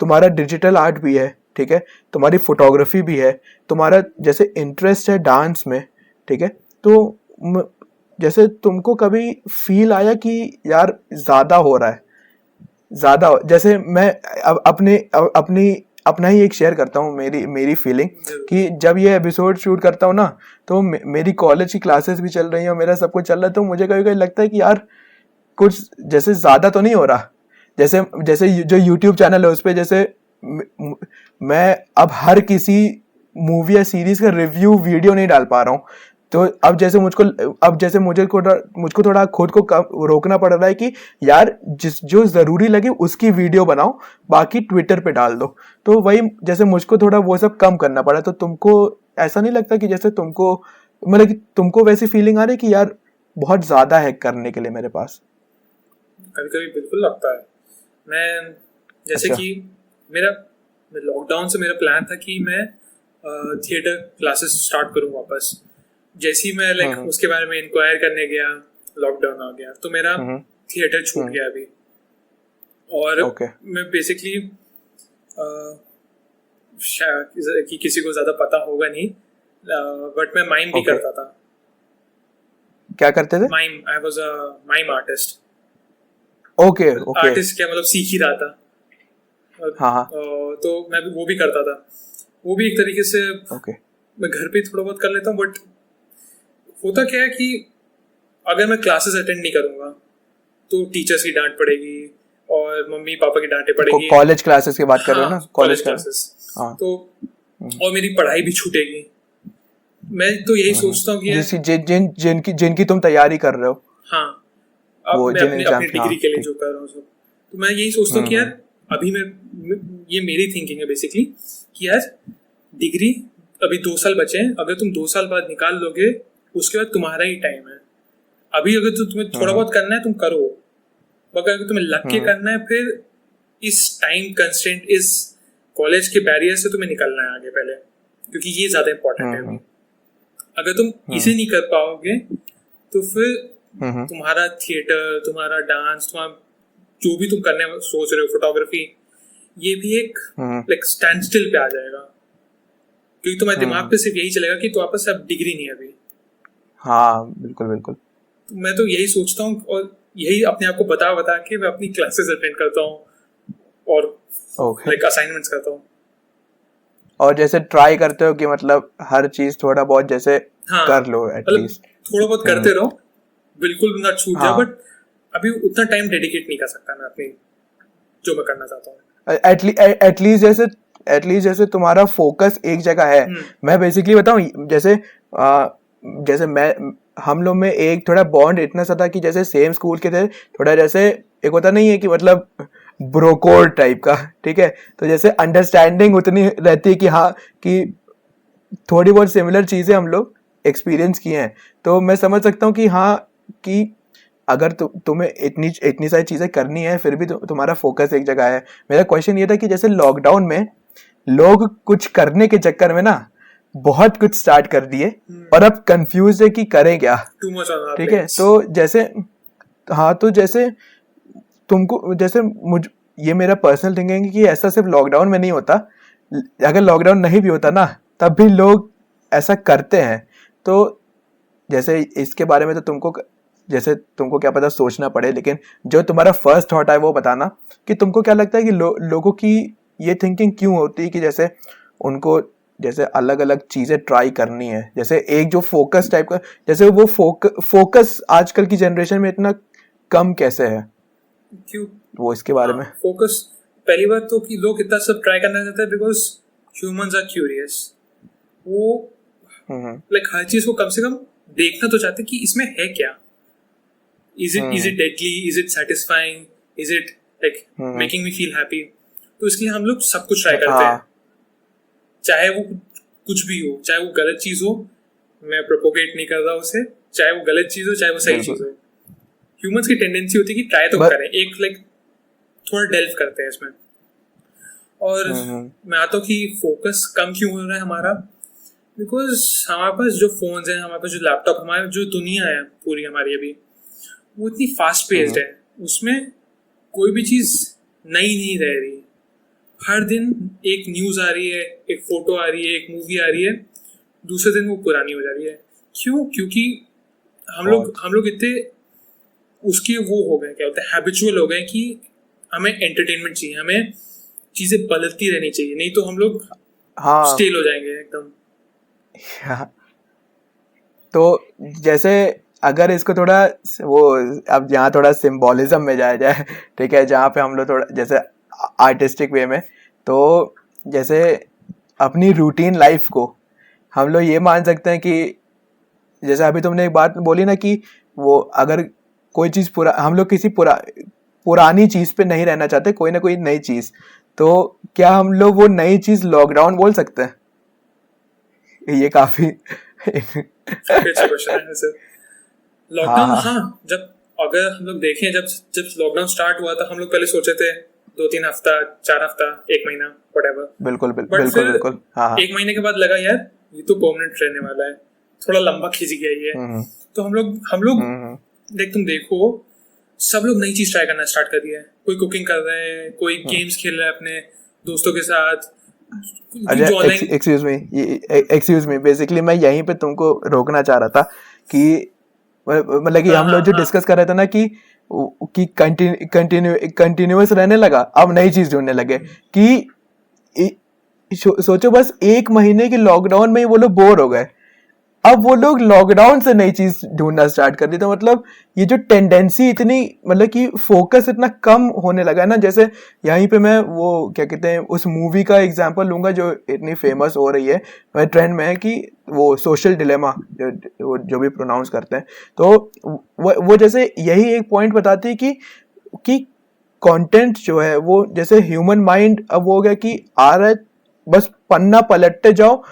तुम्हारा डिजिटल आर्ट भी है, ठीक है, तुम्हारी फोटोग्राफी भी है, तुम्हारा जैसे इंटरेस्ट है डांस में, ठीक है। तो जैसे तुमको कभी फील आया कि यार ज़्यादा हो रहा है, जैसे मैं अपना ही एक शेयर करता हूँ, मेरी फीलिंग कि जब ये एपिसोड शूट करता हूँ ना, तो मेरी कॉलेज की क्लासेस भी चल रही हैं और मेरा सब कुछ चल रहा है, तो मुझे कभी कभी लगता है कि यार कुछ जैसे ज़्यादा तो नहीं हो रहा। जैसे जो यूट्यूब चैनल है उस पर जैसे मैं अब हर किसी मूवी या सीरीज का रिव्यू वीडियो नहीं डाल पा रहा हूँ, तो अब जैसे मुझको थोड़ा खुद को रोकना पड़ रहा है कि यार जो जरूरी लगे उसकी वीडियो बनाओ, बाकी ट्विटर पे डाल दो। तो वही जैसे मुझको थोड़ा वो सब कम करना पड़ा। तो तुमको ऐसा नहीं लगता कि जैसे तुमको मतलब कि तुमको वैसी फीलिंग आ रही है कि यार बहुत ज्यादा है करने के लिए मेरे पास? कभी कभी बिल्कुल लगता है। मैं जैसे अच्छा। कि मेरा लॉकडाउन से मेरा प्लान था कि मैं थिएटर क्लासेस स्टार्ट करूँ वापस। जैसे ही मैं उसके बारे में इंक्वायर करने गया, लॉकडाउन आ गया, तो मेरा थिएटर छूट गया अभी। और मैं बेसिकली कि किसी को ज्यादा पता होगा नहीं, बट मैं माइम भी करता था। क्या करते थे? Mime, I was a mime artist. Okay. Artist क्या मतलब, सीख ही रहा था। हाँ। तो मैं वो भी करता था। वो भी एक तरीके से मैं घर पे थोड़ा बहुत कर लेता हूँ, बट होता क्या है कि अगर मैं क्लासेस अटेंड नहीं करूंगा तो टीचर्स की डांट पड़ेगी और मम्मी पापा की डांटें पड़ेगी। कॉलेज क्लासेस की बात कर रहे हो ना? College classes. तो और मेरी पढ़ाई भी छूटेगी। मैं तो यही सोचता हूँ कि जिनकी तुम तैयारी कर रहे हो, हाँ, अब मैं अपनी डिग्री के लिए जो कर रहा हूँ सब, तो मैं यही सोचता हूँ कि यार अभी ये मेरी थिंकिंग है बेसिकली कि यार डिग्री अभी 2 साल बचे हैं, अगर तुम 2 साल बाद निकाल लोगे उसके बाद तुम्हारा ही टाइम है। अभी अगर तुम्हें थोड़ा बहुत करना है तुम करो, मगर अगर तुम्हें लग के करना है फिर इस टाइम कंस्ट्रेंट, इस कॉलेज के बैरियर से तुम्हें निकलना है आगे पहले, क्योंकि ये ज्यादा इंपॉर्टेंट है। अगर तुम इसे नहीं कर पाओगे तो फिर तुम्हारा थिएटर, तुम्हारा डांस, तुम्हारा जो भी तुम करने सोच रहे हो, फोटोग्राफी, ये भी एक लाइक स्टैंड स्टिल पे आ जाएगा, क्योंकि तुम्हारे दिमाग पे सिर्फ यही चलेगा कि तुम्हारे पास अब डिग्री नहीं है अभी। हाँ बिल्कुल बिल्कुल। तो मैं तो यही सोचता हूँ और यही अपने आप को बता के मैं अपनी क्लासेस अटेंड करता हूँ और लाइक असाइनमेंट्स करता हूँ। और जैसे ट्राई करते हो कि मतलब हर चीज थोड़ा बहुत जैसे कर लो, एटलीस्ट थोड़ा बहुत करते रहो, बिल्कुल ना छूट जाए, बट अभी उतना टाइम डेडिकेट नहीं कर सकता मैं अपनी जो मैं करना चाहता हूँ। एटलीस्ट जैसे तुम्हारा फोकस एक जगह है। मैं बेसिकली बताऊं, जैसे हम लोग में एक थोड़ा बॉन्ड इतना सा था कि जैसे सेम स्कूल के थे, थोड़ा जैसे एक होता नहीं है कि मतलब ब्रोकोड टाइप का, ठीक है। तो जैसे अंडरस्टैंडिंग उतनी रहती है कि हाँ कि थोड़ी बहुत सिमिलर चीज़ें हम लोग एक्सपीरियंस किए हैं। तो मैं समझ सकता हूँ कि हाँ कि अगर तुम्हें इतनी सारी चीज़ें करनी है फिर भी तुम्हारा फोकस एक जगह है। मेरा क्वेश्चन ये था कि जैसे लॉकडाउन में लोग कुछ करने के चक्कर में ना बहुत कुछ स्टार्ट कर दिए और अब कंफ्यूज है कि करें क्या, ठीक है। तो जैसे हाँ, तो जैसे तुमको जैसे ये मेरा पर्सनल थिंकिंग है कि ऐसा सिर्फ लॉकडाउन में नहीं होता, अगर लॉकडाउन नहीं भी होता ना तब भी लोग ऐसा करते हैं। तो जैसे इसके बारे में तो तुमको क्या पता सोचना पड़े, लेकिन जो तुम्हारा फर्स्ट थॉट है वो बताना कि तुमको क्या लगता है कि लोगों की ये थिंकिंग क्यों होती है कि जैसे उनको जैसे अलग अलग चीजें ट्राई करनी है, जैसे एक जो फोकस टाइप का, जैसे वो फोकस आजकल की जनरेशन में इतना कम कैसे है, क्यों? वो इसके बारे में। फोकस, पहली बात तो कि लोग इतना सब ट्राई करना चाहते हैं बिकॉज ह्यूमंस आर क्यूरियस। वो लाइक हर चीज को कम से कम देखना तो चाहते हैं कि इसमें है क्या, is it deadly, is it satisfying, is it like making me feel happy. तो इसके लिए हम लोग सब कुछ ट्राई करते हैं, चाहे वो कुछ भी हो, चाहे वो गलत चीज हो, मैं प्रोपोगेट नहीं कर रहा उसे, चाहे वो गलत चीज हो चाहे वो सही चीज हो। ह्यूमंस की टेंडेंसी होती है कि ट्राई तो करें, एक लाइक थोड़ा डेल्व करते हैं इसमें। और मैं आता हूँ कि फोकस कम क्यों हो रहा है हमारा, बिकॉज हमारे पास जो फोन्स हैं, हमारे पास जो लैपटॉप, हमारी जो दुनिया है पूरी हमारी अभी, वो इतनी फास्ट पेस्ड है, उसमें कोई भी चीज नई नहीं रह रही। हर दिन एक न्यूज आ रही है, एक फोटो आ रही है, एक मूवी आ रही है, दूसरे दिन वो पुरानी हो जा रही है। क्यों? क्योंकि हम लोग इतने उसके वो हो गए, क्या होता है, हैबिचुअल हो गए कि हमें एंटरटेनमेंट चाहिए, हमें चीजें बदलती रहनी चाहिए, नहीं तो हम लोग स्टेल हो जाएंगे एकदम। तो जैसे अगर इसको थोड़ा वो, अब यहाँ थोड़ा सिंबॉलिज्म में जाया जाए, ठीक है, जहाँ पे हम लोग थोड़ा जैसे आर्टिस्टिक वे में, तो जैसे अपनी रूटीन लाइफ को हम लोग ये मान सकते हैं कि जैसे अभी तुमने एक बात बोली ना कि वो अगर कोई चीज़ हम लोग किसी पुरानी चीज़ पे नहीं रहना चाहते, कोई ना कोई नई चीज़, तो क्या हम लोग वो नई चीज़ लॉकडाउन बोल सकते हैं? ये काफी अच्छा क्वेश्चन है वैसे। लॉकडाउन, हाँ, जब अगर हम लोग देखें, जब लॉकडाउन स्टार्ट हुआ था, हम लोग पहले सोचे थे 2-3 हफ्ता, 4 हफ्ता, 1 महीना, व्हाटएवर। बिल्कुल बट बिल्कुल फिर बिल्कुल, हाँ, 1 महीने के बाद लगा यार ये तो परमानेंट रहने वाला है, थोड़ा लंबा खींच गया ये। तो हम लोग देख, तुम देखो, सब लोग नई चीज ट्राई करना स्टार्ट कर दिया है। कोई कुकिंग कर रहे हैं, कोई गेम्स खेल रहा है अपने दोस्तों के साथ। एक्सक्यूज मी, बेसिकली मैं यहीं पे तुमको रोकना चाह रहा था कि मतलब कि हम लोग जो डिस्कस कर रहे थे ना कि कंटिन्यूअस रहने लगा, अब नई चीज ढूंढने लगे कि सोचो बस 1 महीने की लॉकडाउन में ही वो लोग बोर हो गए, अब वो लोग लॉकडाउन से नई चीज ढूंढना स्टार्ट कर दी। तो मतलब ये जो टेंडेंसी इतनी, मतलब कि फोकस इतना कम होने लगा है ना, जैसे यहीं पे मैं वो क्या कहते हैं उस मूवी का एग्जांपल लूंगा जो इतनी फेमस हो रही है, वह ट्रेंड में है, कि वो सोशल डिलेमा जो भी प्रोनाउंस करते हैं, तो वो जैसे यही एक पॉइंट बताती है कि कंटेंट जो है वो, जैसे ह्यूमन माइंड अब वो हो गया कि आ रहा है, बस पन्ना पलटते जाओ,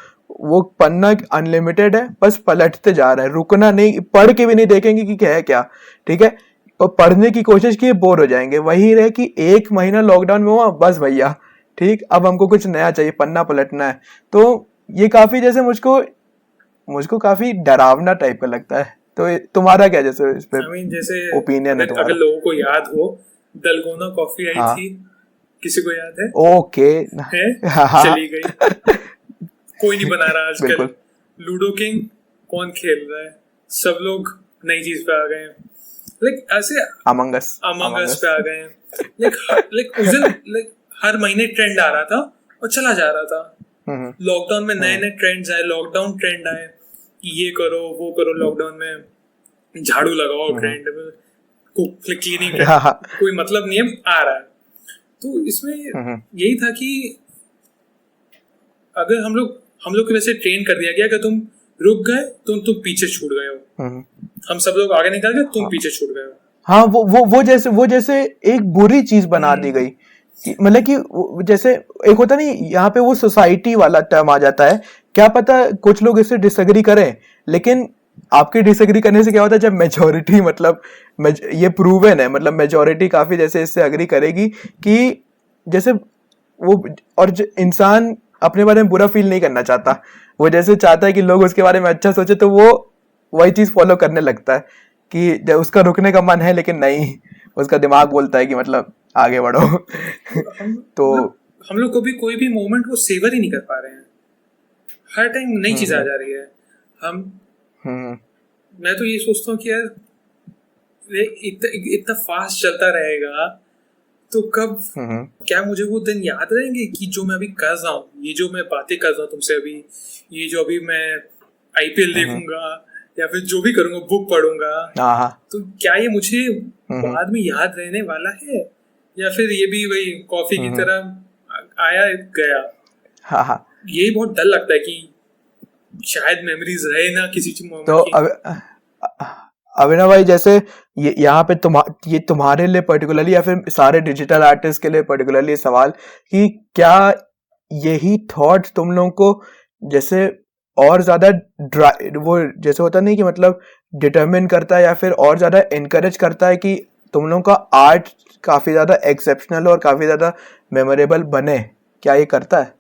वो पन्ना अनलिमिटेड है, बस पलटते जा रहे हैं, रुकना नहीं, पढ़ के भी नहीं देखेंगे कि क्या है क्या, ठीक है, और पढ़ने की कोशिश की बोर हो जाएंगे। वही रहे कि 1 महीना लॉकडाउन में हुआ, बस भैया ठीक, अब हमको कुछ नया चाहिए, पन्ना पलटना है। तो ये काफी जैसे मुझको काफी डरावना टाइप का लगता है। तो तुम्हारा क्या जैसे इस पे ओपिनियन है तुम्हारा? अगर लोगों को याद हो, दलगोना कॉफी आई थी, किसी को याद है? ओके, चली गई, कोई नहीं बना रहा आजकल। लूडो किंग कौन खेल रहा है? सब लोग नई चीज पे आ गए हैं, लाइक ऐसे अमंग अस पे आ गए हैं। लाइक हर महीने ट्रेंड आ रहा था और चला जा रहा था। लॉकडाउन में नए नए ट्रेंड्स आए, लॉकडाउन ट्रेंड आए, ये करो वो करो, लॉकडाउन में झाड़ू लगाओ ट्रेंड में, क्लीनिंग ट्रेंड, कोई मतलब नहीं है, आ रहा है। तो इसमें यही था कि अगर हम लोग को वैसे ट्रेन कर दिया गया कि तुम रुक गए तुम पीछे छूट गए हो, हम सब लोग आगे निकल गए, तुम पीछे छूट गए हो। हाँ, वो जैसे एक बुरी चीज बना दी गई, मतलब कि जैसे एक होता नहीं, यहाँ पे वो सोसाइटी वाला टर्म आ जाता है। क्या पता कुछ लोग इससे डिसएग्री करें, लेकिन आपके डिसएग्री करने से क्या होता है, जब मेजोरिटी, मतलब ये प्रूवन है, मतलब मेजोरिटी काफी जैसे इससे एग्री करेगी कि जैसे वो, और इंसान अपने बारे में बुरा फील नहीं करना चाहता, वो जैसे चाहता है कि लोग उसके बारे में अच्छा सोचे, तो वो वही चीज फॉलो करने लगता है कि जब उसका रुकने का मन है, लेकिन नहीं, उसका दिमाग बोलता है कि मतलब आगे बढ़ो। तो हम लोग को भी कोई भी मोमेंट वो सेवर ही नहीं कर पा रहे हैं, हर टाइम नई चीज आ जा रही है। मैं तो ये सोचता हूँ कि यार इतना फास्ट चलता रहेगा तो कब क्या मुझे वो दिन याद रहेंगे कि जो मैं अभी कर रहा हूँ, ये जो मैं बातें कर रहा हूँ तुमसे अभी, ये जो अभी मैं आईपीएल देखूंगा या फिर जो भी करूंगा, बुक पढ़ूंगा, तो क्या ये मुझे बाद में याद रहने वाला है, या फिर ये भी वही कॉफी की तरह आया गया। यही बहुत डर लगता है कि शायद मेमोरीज रहे ना किसी चीज में। तो अभिनव भाई, जैसे ये यहाँ पे ये तुम्हारे लिए पर्टिकुलरली या फिर सारे डिजिटल आर्टिस्ट के लिए पर्टिकुलरली सवाल कि क्या यही थॉट तुम लोगों को जैसे और ज्यादा वो जैसे होता नहीं कि मतलब डिटरमिन करता है या फिर और ज्यादा इनकरेज करता है कि तुम लोगों का आर्ट काफी ज्यादा एक्सेप्शनल और काफी ज्यादा मेमोरेबल बने? क्या ये करता है?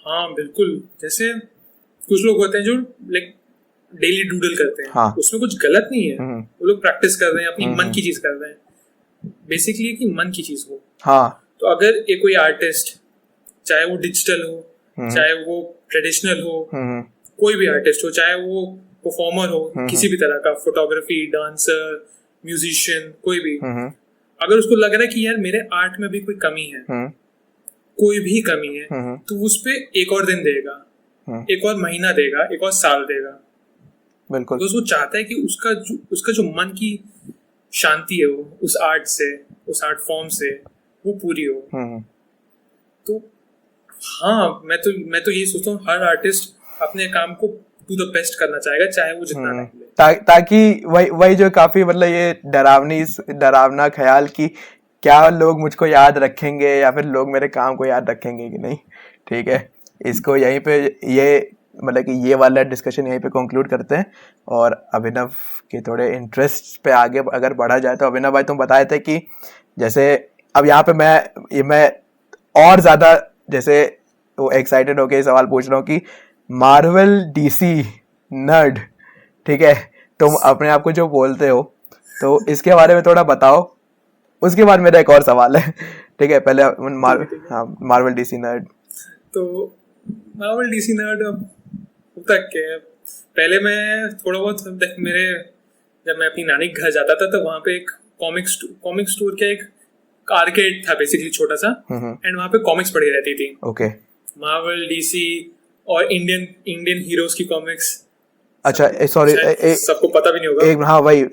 हाँ बिल्कुल। जैसे कुछ लोग होते हैं जो लाइक डेली डूडल करते हैं, उसमें कुछ गलत नहीं है, वो लोग प्रैक्टिस कर रहे हैं, अपनी मन की चीज कर रहे हैं, बेसिकली कि मन की चीज हो। तो अगर एक कोई आर्टिस्ट, चाहे वो डिजिटल हो, चाहे वो ट्रेडिशनल हो, कोई भी आर्टिस्ट हो, चाहे वो परफॉर्मर हो किसी भी तरह का, फोटोग्राफी, डांसर, म्यूजिशियन, कोई भी, अगर उसको लग रहा है कि यार मेरे आर्ट में भी कोई कमी है, कोई भी कमी है, तो उस पे एक और दिन देगा, एक और महीना देगा, एक और साल देगा। बिल्कुल। तो वो चाहता है कि उसका जो मन की शांति है वो उस आर्ट से, उस आर्ट फॉर्म से वो पूरी हो। तो हाँ, मैं तो यही सोचता हूँ, हर आर्टिस्ट अपने काम को टू द बेस्ट करना चाहेगा, चाहे वो जितना टाइम ले, ताकि वही जो काफी मतलब ये डरावना ख्याल कि क्या लोग मुझको याद रखेंगे या फिर लोग मेरे काम को याद रखेंगे कि नहीं। ठीक है, इसको यहीं पे ये मतलब कि ये वाला डिस्कशन यहीं पे कंक्लूड करते हैं और अभिनव के थोड़े इंटरेस्ट पे आगे अगर बढ़ा जाए तो अभिनव भाई, तुम बताए थे कि जैसे अब यहाँ पे मैं और ज्यादा जैसे वो एक्साइटेड होके सवाल पूछ रहा हूँ कि मार्वल डीसी नर्ड, ठीक है, तुम अपने आप को जो बोलते हो, तो इसके बारे में थोड़ा बताओ। उसके बाद मेरा एक और सवाल है। ठीक है, पहले मार्वल डीसी नर्ड। तो मार्वल डीसी नर्ड होता क्या है, पहले मैं थोड़ा बहुत जब मैं अपनी नानी के घर जाता था तो वहाँ पे एक कॉमिक स्टोर का एक आर्केड था बेसिकली, छोटा सा, एंड वहाँ पे कॉमिक्स पड़ी रहती थी। ओके। मार्वल, डीसी और इंडियन हीरोज की कॉमिक्स। अच्छा, सॉरी, सबको पता भी नहीं होगा। हाँ भाई,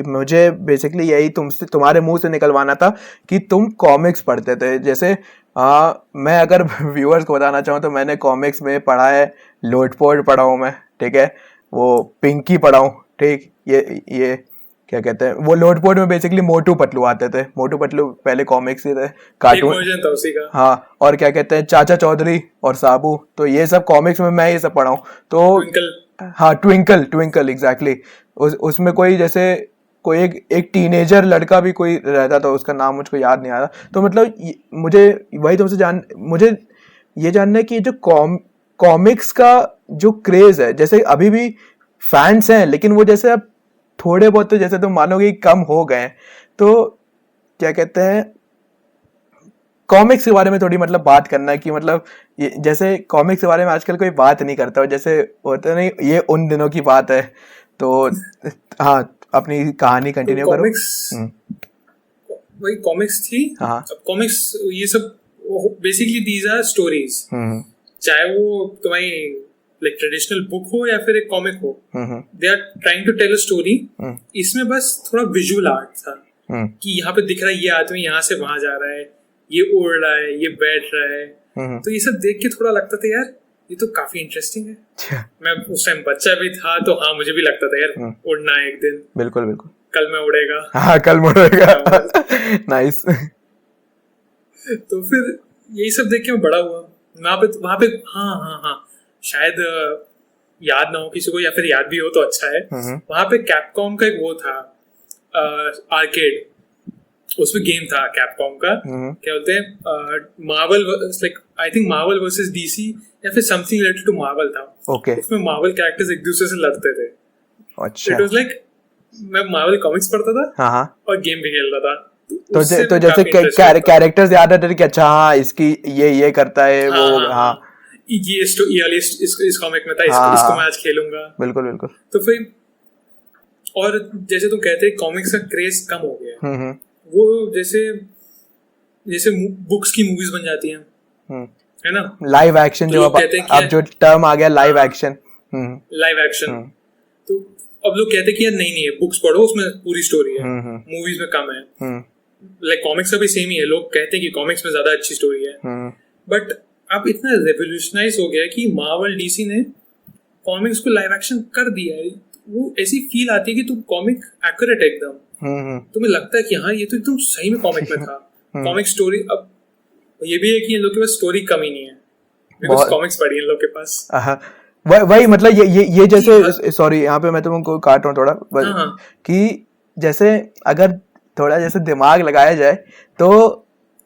मुझे बेसिकली यही तुम्हारे मुंह से निकलवाना था कि तुम कॉमिक्स पढ़ते थे। जैसे मैं अगर व्यूअर्स को बताना चाहूँ तो मैंने कॉमिक्स में पढ़ा है, लोटपोर्ट पढ़ा हूँ मैं, ठीक है, वो पिंकी पढ़ा हूँ, ठीक, ये क्या कहते हैं, वो लोटपोर्ट में बेसिकली मोटू पतलू आते थे। मोटू पतलू पहले कॉमिक्स ही थे, कार्टून वर्जन था उसी का। हाँ, और क्या कहते हैं, चाचा चौधरी और साबू, तो ये सब कॉमिक्स में मैं ये सब पढ़ा हूँ। तो हाँ, ट्विंकल एग्जैक्टली। उसमें कोई जैसे कोई एक टीनेजर लड़का भी कोई रहता था, उसका नाम मुझको याद नहीं आ रहा। तो मतलब मुझे वही तुमसे मुझे ये जानना है कि जो कॉमिक्स का जो क्रेज है, जैसे अभी भी फैंस हैं, लेकिन वो जैसे अब थोड़े बहुत तो जैसे तुम मानोगे कम हो गए। तो क्या कहते हैं, कॉमिक्स के बारे में थोड़ी मतलब बात करना है कि मतलब जैसे कॉमिक्स के बारे में आजकल कोई बात नहीं करता, जैसे होता नहीं, ये उन दिनों की बात है। तो हाँ, अपनी कहानी कंटिन्यू करो। वही कॉमिक्स थी। कॉमिक्स ये सब बेसिकली दीज आर स्टोरीज, चाहे वो तुम्हारी लाइक ट्रेडिशनल बुक हो या फिर एक कॉमिक हो, they are trying to tell a story. इसमें बस थोड़ा विजुअल आर्ट था कि यहाँ पे दिख रहा है ये आदमी यहाँ से वहां जा रहा है, ये उड़ रहा है, ये बैठ रहा है। तो ये सब देख के थोड़ा लगता था यार ये तो काफी इंटरेस्टिंग है। मैं उस टाइम बच्चा भी था, तो हाँ मुझे भी लगता था यार उड़ना है एक दिन। बिल्कुल कल मैं उड़ेगा। हाँ, कल उड़ेगा। नाइस। तो फिर यही सब देख के मैं बड़ा हुआ वहाँ पे। हाँ, शायद याद ना हो किसी को, या फिर याद भी हो तो अच्छा है। वहाँ पे कैपकॉम का एक वो था आर्केड, उसमें गेम था कैपकॉम का, क्या बोलते हैं, Marvel, like I think Marvel versus DC या फिर समथिंग रिलेटेड टू मार्वल था। ओके। उसमें मार्वल कैरेक्टर्स एक दूसरे से लड़ते थे। अच्छा। इट वाज लाइक मैं मार्वल कॉमिक्स पढ़ता था और गेम भी खेलता था। तो जैसे कैरेक्टर्स याद आते थे कि अच्छा हाँ इसकी ये करता है, वो हाँ ये इस कॉमिक में था, इसको मैं आज खेलूंगा। बिल्कुल। तो फिर और जैसे तुम कहते हैं कॉमिक्स का क्रेज कम हो गया है, हम्म वो जैसे जैसे बुक्स की मूवीज बन जाती हैं, हम्म है ना, लाइव एक्शन तो जो लोग कहते हैं कि अब जो टर्म आ गया लाइव एक्शन। लाइव एक्शन, तो अब लोग कहते हैं कि यार नहीं नहीं है, बुक्स पढ़ो उसमें पूरी स्टोरी है, मूवीज में कम है। लाइक कॉमिक्स का भी सेम ही है, लोग कहते हैं कि कॉमिक्स में ज्यादा अच्छी स्टोरी है, बट अब इतना रेवोल्यूशनाइज हो गया है कि मार्वल डीसी ने कॉमिक्स को लाइव एक्शन कर दिया है। वो ऐसी फील आती है कि तुम कॉमिक एक्यूरेट है एकदम, तुम्हें लगता है कि हाँ ये तो एकदम सही में कॉमिक में था। कॉमिक स्टोरी, अब ये भी है कि इन लोग के पास स्टोरी कम ही नहीं है, बिकॉज कॉमिक्स पढ़ी है इन लोग के पास। वही मतलब ये जैसे, सॉरी यहाँ पे मैं तुमको काट रहा हूँ थोड़ा, कि जैसे अगर थोड़ा जैसे दिमाग लगाया जाए तो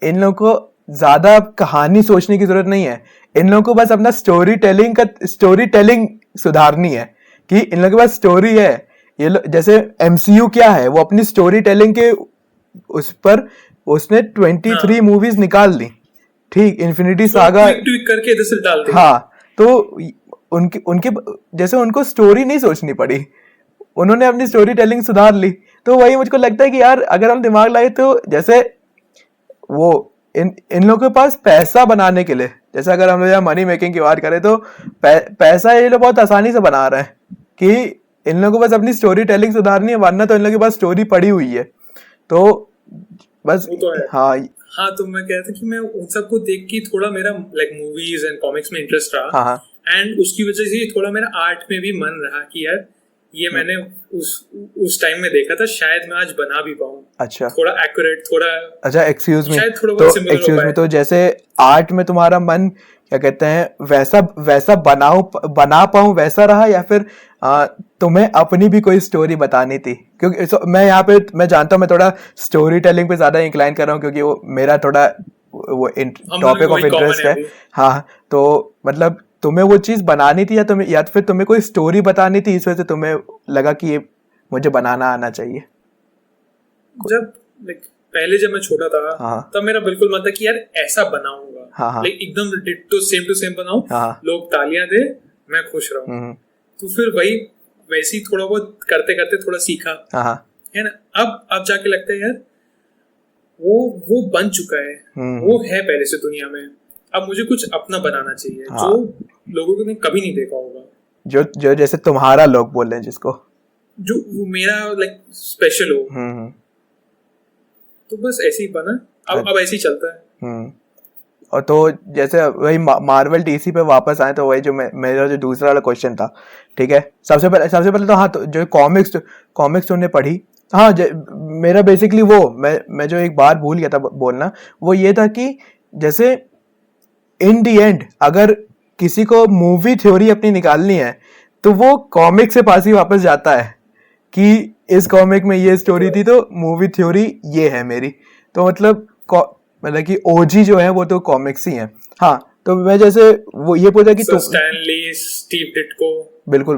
इन लोगों को ज्यादा कहानी सोचने की जरूरत नहीं है, इन लोगों को बस अपना स्टोरी टेलिंग सुधारनी है, कि इन लोगों के पास स्टोरी है। ये जैसे MCU क्या है, वो अपनी स्टोरी टेलिंग के उस पर उसने 23 मूवीज निकाल ली, ठीक, इन्फिनिटी सागा ट्वीक करके इधर से डाल दी। हाँ, तो उनके जैसे उनको स्टोरी नहीं सोचनी पड़ी, उन्होंने अपनी स्टोरी टेलिंग सुधार ली। तो वही मुझको लगता है कि यार अगर हम दिमाग लाए तो जैसे वो इन लोगों के पास पैसा बनाने के लिए, जैसे अगर हम लोग मनी मेकिंग की बात करें तो पैसा ये लोग बहुत आसानी से बना रहे हैं, कि इन लोगों को बस अपनी स्टोरी टेलिंग सुधारनी है, वरना तो इन लोगों के पास स्टोरी पड़ी हुई है। तो बस तो हाँ तो मैं कहता कि मैं उन सबको देख के थोड़ा मेरा लाइक मूवीज एंड कॉमिक्स में इंटरेस्ट रहा, एंड उसकी वजह से थोड़ा मेरा आर्ट में भी मन रहा कि यार ये मैंने उस टाइम में देखा था, शायद मैं आज बना भी पाऊँ। अच्छा, थोड़ा एक्यूरेट, थोड़ा अच्छा, एक्सक्यूज मी, तो जैसे आर्ट में तुम्हारा मन क्या कहते हैं वैसा बना पाऊं वैसा रहा, या फिर तुम्हें अपनी भी कोई स्टोरी बतानी थी? क्योंकि मैं यहाँ पे मैं जानता हूँ मैं थोड़ा स्टोरी टेलिंग पे ज्यादा इंक्लाइन कर रहा हूँ, क्योंकि वो मेरा थोड़ा वो टॉपिक ऑफ इंटरेस्ट है। हाँ, तो मतलब तुम्हें वो चीज बनानी थी, या फिर तुम्हें कोई स्टोरी बतानी थी, इस वजह से तुम्हें लगा कि ये मुझे बनाना आना चाहिए? जब पहले जब मैं छोटा था तब मेरा बिल्कुल मन था कि यार ऐसा बनाऊंगा, एकदम डिट्टो सेम टू सेम बनाऊं, लोग तालियां दे, मैं खुश रहूं। तो फिर वही वैसे ही थोड़ा बहुत करते करते थोड़ा सीखा, है ना। अब जाके लगता है यार वो बन चुका है, वो है पहले से दुनिया में, अब मुझे कुछ अपना बनाना चाहिए, जो लोगों ने कभी नहीं देखा होगा, जो जैसे तुम्हारा लोग बोल रहे हैं, जिसको जो वो मेरा लाइक स्पेशल हो। तो बस ऐसे ही बना, अब ऐसे ही चलता है। और तो जैसे वही मार्वल डीसी पे वापस आए, तो वही जो मेरा जो दूसरा वाला क्वेश्चन था, ठीक है, सबसे पहले तो हाँ, तो जो कॉमिक्स तुमने पढ़ी, हाँ, मेरा बेसिकली वो मैं जो एक बार भूल गया था बोलना, वो ये था कि जैसे इन दी एंड अगर किसी को मूवी थ्योरी अपनी निकालनी है तो वो कॉमिक से पास ही वापस जाता है कि इस कॉमिक में ये स्टोरी थी, तो मूवी थ्योरी ये है मेरी। तो मतलब कि ओजी जो है वो तो कॉमिक्स ही है। हाँ, तो मैं जैसे वो ये पूछा कि स्टैन ली, स्टीव डिट्को, बिल्कुल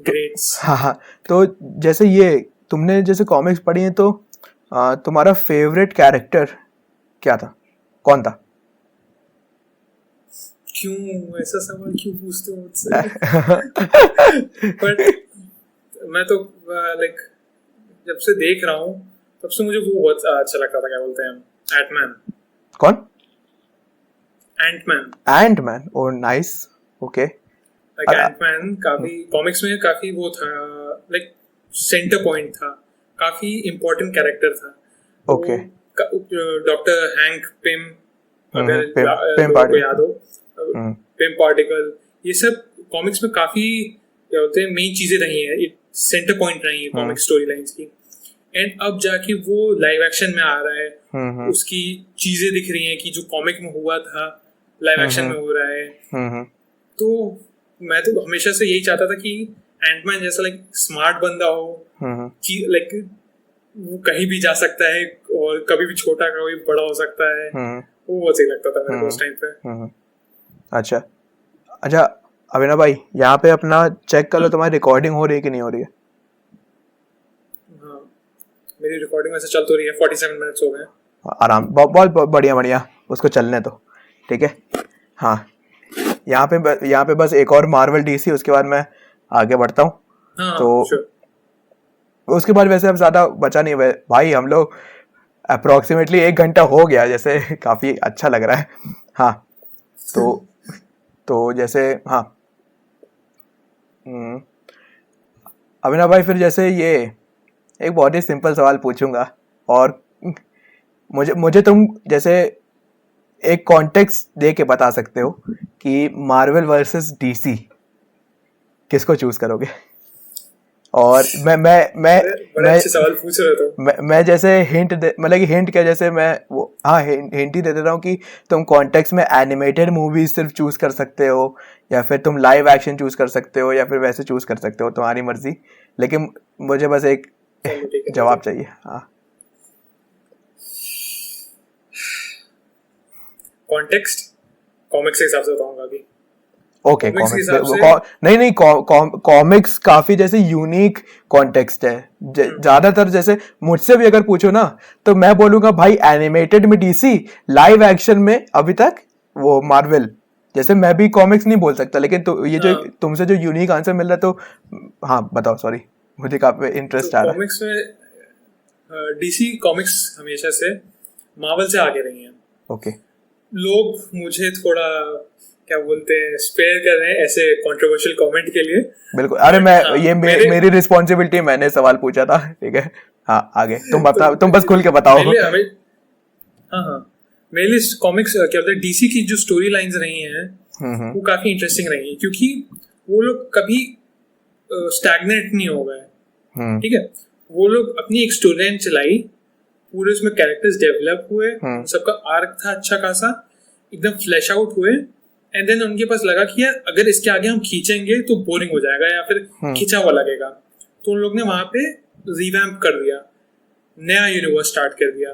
ग्रेट्स। हाँ, तो जैसे ये तुमने जैसे कॉमिक्स पढ़ी है, तो तुम्हारा फेवरेट कैरेक्टर क्या था, कौन था? क्यों ऐसा सवाल क्यों पूछते हो मुझसे? बट मैं तो लाइक जब से देख रहा हूँ तब से मुझे वो बहुत अच्छा लगता था, क्या बोलते हैं, एंटमैन। कौन? Antman, oh nice, okay. Antman काफी कॉमिक्स में काफी वो था, लाइक सेंटर पॉइंट था, काफी इम्पोर्टेंट कैरेक्टर था। ओके। डॉक्टर हैंक पिम, अगर लोगों को याद हो, पिम पार्टिकल, ये सब कॉमिक्स में काफी क्या होते हैं मेन चीजें रही हैं, सेंटर पॉइंट रही है कॉमिक स्टोरी लाइंस की। एंड अब जाके वो लाइव एक्शन में आ रहा है, उसकी चीजें दिख रही हैं कि जो कॉमिक में हुआ था लाइव एक्शन में हो रहा है। तो मैं तो हमेशा से यही चाहता था कि एंटमैन जैसा लाइक स्मार्ट बंदा हो, लाइक वो कहीं भी जा सकता है और कभी भी छोटा कभी बड़ा हो सकता है, वो बहुत सही लगता था मेरे को उस टाइम पे। अच्छा, अभिनव भाई, यहाँ पे अपना चेक कर लो तुम्हारी रिकॉर्डिंग हो रही है कि नहीं हो रही है। हाँ, मेरी रिकॉर्डिंग वैसे चल तो रही है, 47 मिनट्स हो गए। आराम, बहुत बढ़िया, उसको चलने दो, ठीक है। हाँ, यहाँ पे बस एक और मार्वल डीसी, उसके बाद मैं आगे बढ़ता हूँ। हाँ, तो उसके बाद वैसे अब ज़्यादा बचा नहीं है भाई, हम लोग अप्रोक्सीमेटली 1 घंटा हो गया, जैसे काफ़ी अच्छा लग रहा है। हाँ, तो जैसे हाँ, हम्म, अभिनव भाई फिर जैसे ये एक बहुत ही सिंपल सवाल पूछूंगा, और मुझे मुझे तुम जैसे एक कॉन्टेक्स्ट दे के बता सकते हो कि मार्वल वर्सेस डीसी किसको चूज करोगे। और मैं बड़े अच्छे सवाल पूछ रहे हो। मैं जैसे हिंट दे, मतलब कि हिंट क्या, जैसे मैं वो हाँ हिंट ही दे दे रहा हूँ कि तुम कॉन्टेक्स्ट में एनिमेटेड मूवीज सिर्फ चूज कर सकते हो, या फिर तुम लाइव एक्शन चूज कर सकते हो, या फिर वैसे चूज कर सकते हो, तुम्हारी मर्जी। लेकिन मुझे बस एक चलो ठीक है, जवाब चाहिए। हाँ, कॉन्टेक्स्ट कॉमिक्स के हिसाब से बताऊंगा अभी। ओके, कॉमिक्स के कॉमिक्स हिसाब से नहीं, कॉमिक्स काफी जैसे यूनिक कॉन्टेक्स्ट है। ज्यादातर जैसे मुझसे भी अगर पूछो ना, तो मैं बोलूंगा भाई एनिमेटेड में डीसी, लाइव एक्शन में अभी तक वो मार्वल। जैसे मैं भी कॉमिक्स नहीं बोल सकता, लेकिन तो ये जो हाँ, तुमसे जो यूनिक आंसर मिल रहा है, तो हाँ बताओ, सॉरी, मुझे काफी तो इंटरेस्ट आ रहा है। कॉमिक्स में डीसी कॉमिक्स हमेशा से मार्वल से आगे रही हैं। ओके, लोग मुझे थोड़ा क्या बोलते हैं स्पेयर कर रहे हैं ऐसे कंट्रोवर्शियल कमेंट के लिए। बिल्कुल। अरे बट मैं हाँ, ये मेरी रिस्पॉन्सिबिलिटी, मैंने सवाल पूछा था, ठीक है। हाँ, आगे तुम बता, तुम बस खुल के बताओ। मेरे हमें हाँ हाँ, मेरे लिए कॉमिक्स क्या बोलते हैं डीसी की जो स्टोरी लाइंस रही हैं वो काफी इंटरेस्टिंग रही हैं, क्योंकि वो लोग कभी स्टैग्नेट नहीं हो गए। हम्म ठीक है, वो लोग अपनी एक स्टोरी लाइन चलाई, पूरे उसमें कैरेक्टर्स डेवलप हुए, उन सबका आर्क था अच्छा खासा, एकदम फ्लैश आउट हुए। एंड देन उनके पास लगा कि यार अगर इसके आगे हम खींचेंगे तो बोरिंग हो जाएगा या फिर खींचा हुआ लगेगा, तो उन लोग ने वहां पे रिवैम्प कर दिया, नया यूनिवर्स स्टार्ट कर दिया।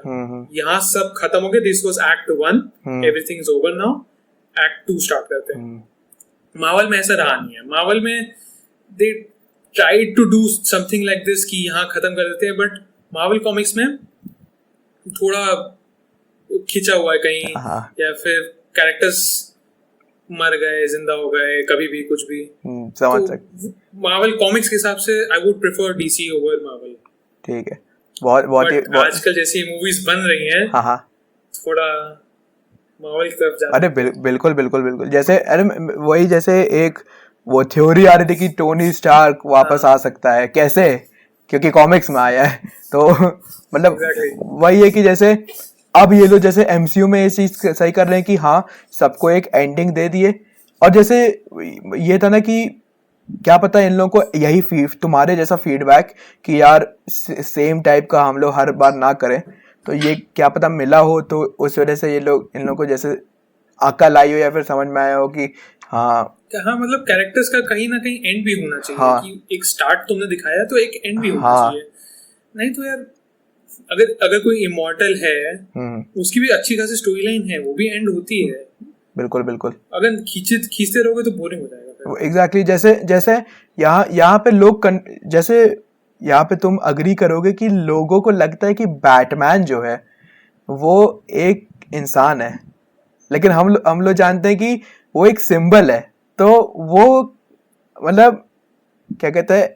यहाँ सब खत्म हो गया, this was act 1, everything is over now, act 2 start करते हैं। मार्वल में ऐसा रहा नहीं है। मार्वल में they tried to do something like this कि यहाँ खत्म कर देते हैं, बट मार्वल कॉमिक्स में थोड़ा खिंचा हुआ है कहीं, हाँ, या फिर कैरेक्टर्स मर गए, जिंदा हो गए, कभी भी कुछ भी। समझ तो सकते, मार्वल कॉमिक्स के हिसाब से I would prefer DC over Marvel. ठीक है। बहुत बट आजकल जैसी मूवीज बन रही हैं, हाँ हाँ, थोड़ा मार्वल की तरफ अरे जाना। बिल्कुल बिल्कुल बिल्कुल, जैसे अरे वही जैसे एक वो थ्योरी आ रही थी कि टोनी स्टार्क वापस आ सकता है, कैसे, क्योंकि कॉमिक्स में आया है। तो मतलब Exactly. वही है कि जैसे अब ये लोग जैसे एमसीयू में ये चीज सही कर रहे हैं कि हाँ, सबको एक एंडिंग दे दिए। और जैसे ये था ना कि क्या पता इन लोगों को यही तुम्हारे जैसा फीडबैक कि यार सेम टाइप का हम लोग हर बार ना करें, तो ये क्या पता मिला हो, तो उस वजह से ये लोग इन लोगों को जैसे अकल आई हो, या फिर समझ में आया हो कि हाँ हाँ, मतलब कैरेक्टर्स का कहीं ना कहीं एंड भी होना चाहिए। हाँ, कि एक स्टार्ट तुमने दिखाया तो एक एंड भी होना हाँ, चाहिए। नहीं तो यार अगर कोई इमॉर्टल है, उसकी भी अच्छी खासी स्टोरी लाइन है, वो भी एंड होती है। बिल्कुल बिल्कुल, अगर खींचते रहोगे तो बोरिंग हो जाएगा फिर। एग्जैक्टली जैसे जैसे यहाँ पे लोग जैसे यहाँ पे तुम अग्री करोगे कि लोगों को लगता है कि बैटमैन जो है वो एक इंसान है, लेकिन हम लोग जानते हैं कि वो एक सिंबल है। तो वो मतलब क्या कहते हैं,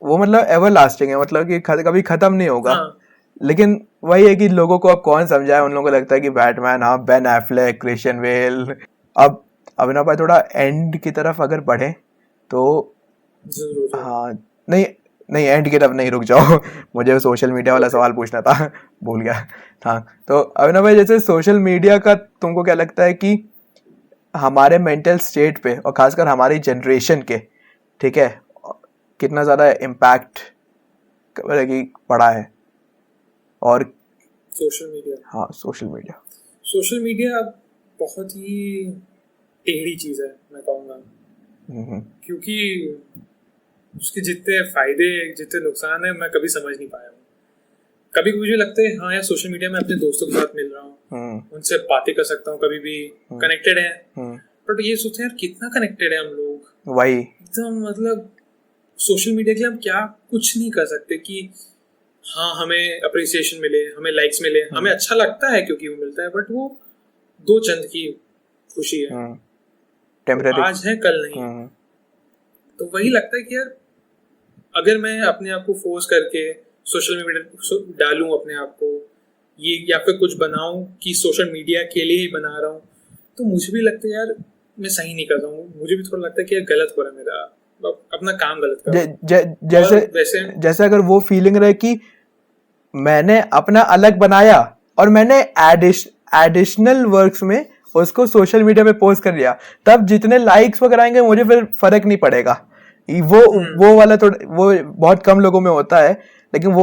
वो मतलब एवर लास्टिंग है, मतलब कि कभी खत्म नहीं होगा। हाँ, लेकिन वही है कि लोगों को अब कौन समझाए, उन लोगों को लगता है कि बैटमैन, हाँ, बेन एफ्लेक, क्रिश्चियन बेल। अब अभिनव भाई थोड़ा एंड की तरफ अगर बढ़े तो जरूर। हाँ, नहीं नहीं, एंड की तरफ नहीं, रुक जाओ, मुझे सोशल मीडिया वाला सवाल पूछना था, भूल गया। हाँ, तो अभिनव भाई जैसे सोशल मीडिया का तुमको क्या लगता है कि हमारे मेंटल स्टेट पे, और खासकर हमारी जनरेशन के, ठीक है, कितना ज़्यादा इम्पैक्ट पड़ा है। और सोशल मीडिया हाँ, सोशल सोशल मीडिया बहुत ही टेढ़ी चीज है, मैं कहूँगा, मीडिया, क्योंकि उसके जितने फायदे जितने नुकसान है मैं कभी समझ नहीं पाया हूँ। कभी मुझे लगता है हाँ यार सोशल मीडिया में अपने दोस्तों के साथ मिल रहा हूँ, उनसे बातें कर सकता हूँ, कभी भी कनेक्टेड है। बट ये सोचते हैं यार कितना कनेक्टेड है हम लोग, वही एकदम मतलब सोशल मीडिया के लिए हम क्या कुछ नहीं कर सकते कि हाँ हमें अप्रिसिएशन मिले, हमें लाइक्स मिले, हमें अच्छा लगता है क्योंकि वो मिलता है, बट वो दो चंद की खुशी है, टेम्परेरी। आज है कल नहीं। तो वही लगता है कि यार अगर मैं अपने आप को फोर्स करके सोशल मीडिया डालूं अपने आप को ये या फिर कुछ बनाऊं कि सोशल मीडिया के लिए ही बना रहा हूँ, तो मुझे भी लगता है यार मैं सही नहीं कर रहा हूँ, मुझे भी थोड़ा लगता है कि यार गलत हो रहा है मेरा, अपना काम गलत कर रहा हूँ। जैसे जैसे अगर वो फीलिंग रहे कि मैंने अपना अलग बनाया और मैंने एडिशनल वर्क्स में उसको सोशल मीडिया पे पोस्ट कर दिया, तब जितने लाइक्स वगैरह आएंगे मुझे फिर फर्क नहीं पड़ेगा। वो वाला थोड़ा वो बहुत कम लोगों में होता है, लेकिन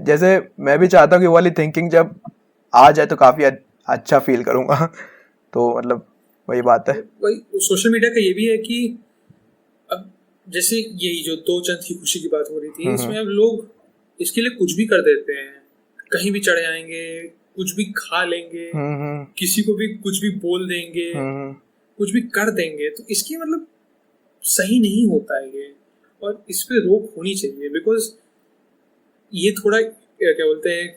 जैसे मैं भी चाहता हूँ कि वो वाली थिंकिंग जब आ जाए तो काफी अच्छा फील करूंगा। तो मतलब वही बात है। वही सोशल मीडिया का ये भी है कि अब जैसे यही जो 2 चंद की खुशी की बात हो रही थी, इसमें अब लोग इसके लिए कुछ भी कर देते हैं, कहीं भी चढ़े आएंगे, कुछ भी खा लेंगे, किसी को भी कुछ भी बोल देंगे, कुछ भी कर देंगे। तो इसकी मतलब सही नहीं होता है ये, और इस पे रोक होनी चाहिए, बिकॉज ये थोड़ा क्या बोलते हैं,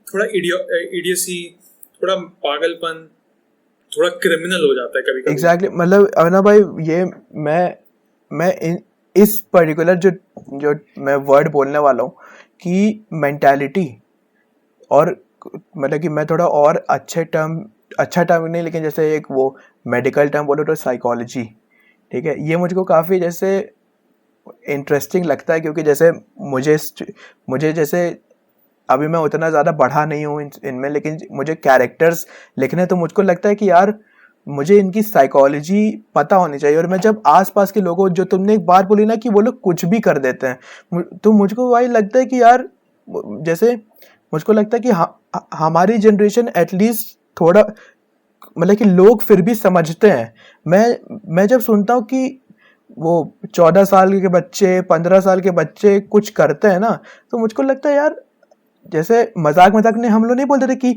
थोड़ा इडियसी, थोड़ा पागलपन, थोड़ा क्रिमिनल हो जाता है कभी कभी। एग्जैक्टली मतलब अविनाश भाई, ये मैं इस पर्टिकुलर जो मैं वर्ड बोलने वाला हूँ कि मेंटालिटी, और मतलब कि मैं थोड़ा और अच्छा टर्म नहीं, लेकिन जैसे एक वो मेडिकल टर्म बोलो तो साइकोलॉजी, ठीक है, ये मुझको काफ़ी जैसे इंटरेस्टिंग लगता है, क्योंकि जैसे मुझे जैसे अभी मैं उतना ज़्यादा बढ़ा नहीं हूँ इनमें, लेकिन मुझे कैरेक्टर्स लिखने, तो मुझको लगता है कि यार मुझे इनकी साइकोलॉजी पता होनी चाहिए। और मैं जब आसपास के लोगों, जो तुमने एक बात बोली ना कि वो लोग कुछ भी कर देते हैं, तो मुझको वही लगता है कि यार जैसे मुझको लगता है कि हमारी जनरेशन एटलीस्ट थोड़ा मतलब कि लोग फिर भी समझते हैं। मैं जब सुनता हूँ कि वो 14 साल के बच्चे, 15 साल के बच्चे कुछ करते हैं ना, तो मुझको लगता है यार जैसे मजाक में हम लोग नहीं बोलते थे कि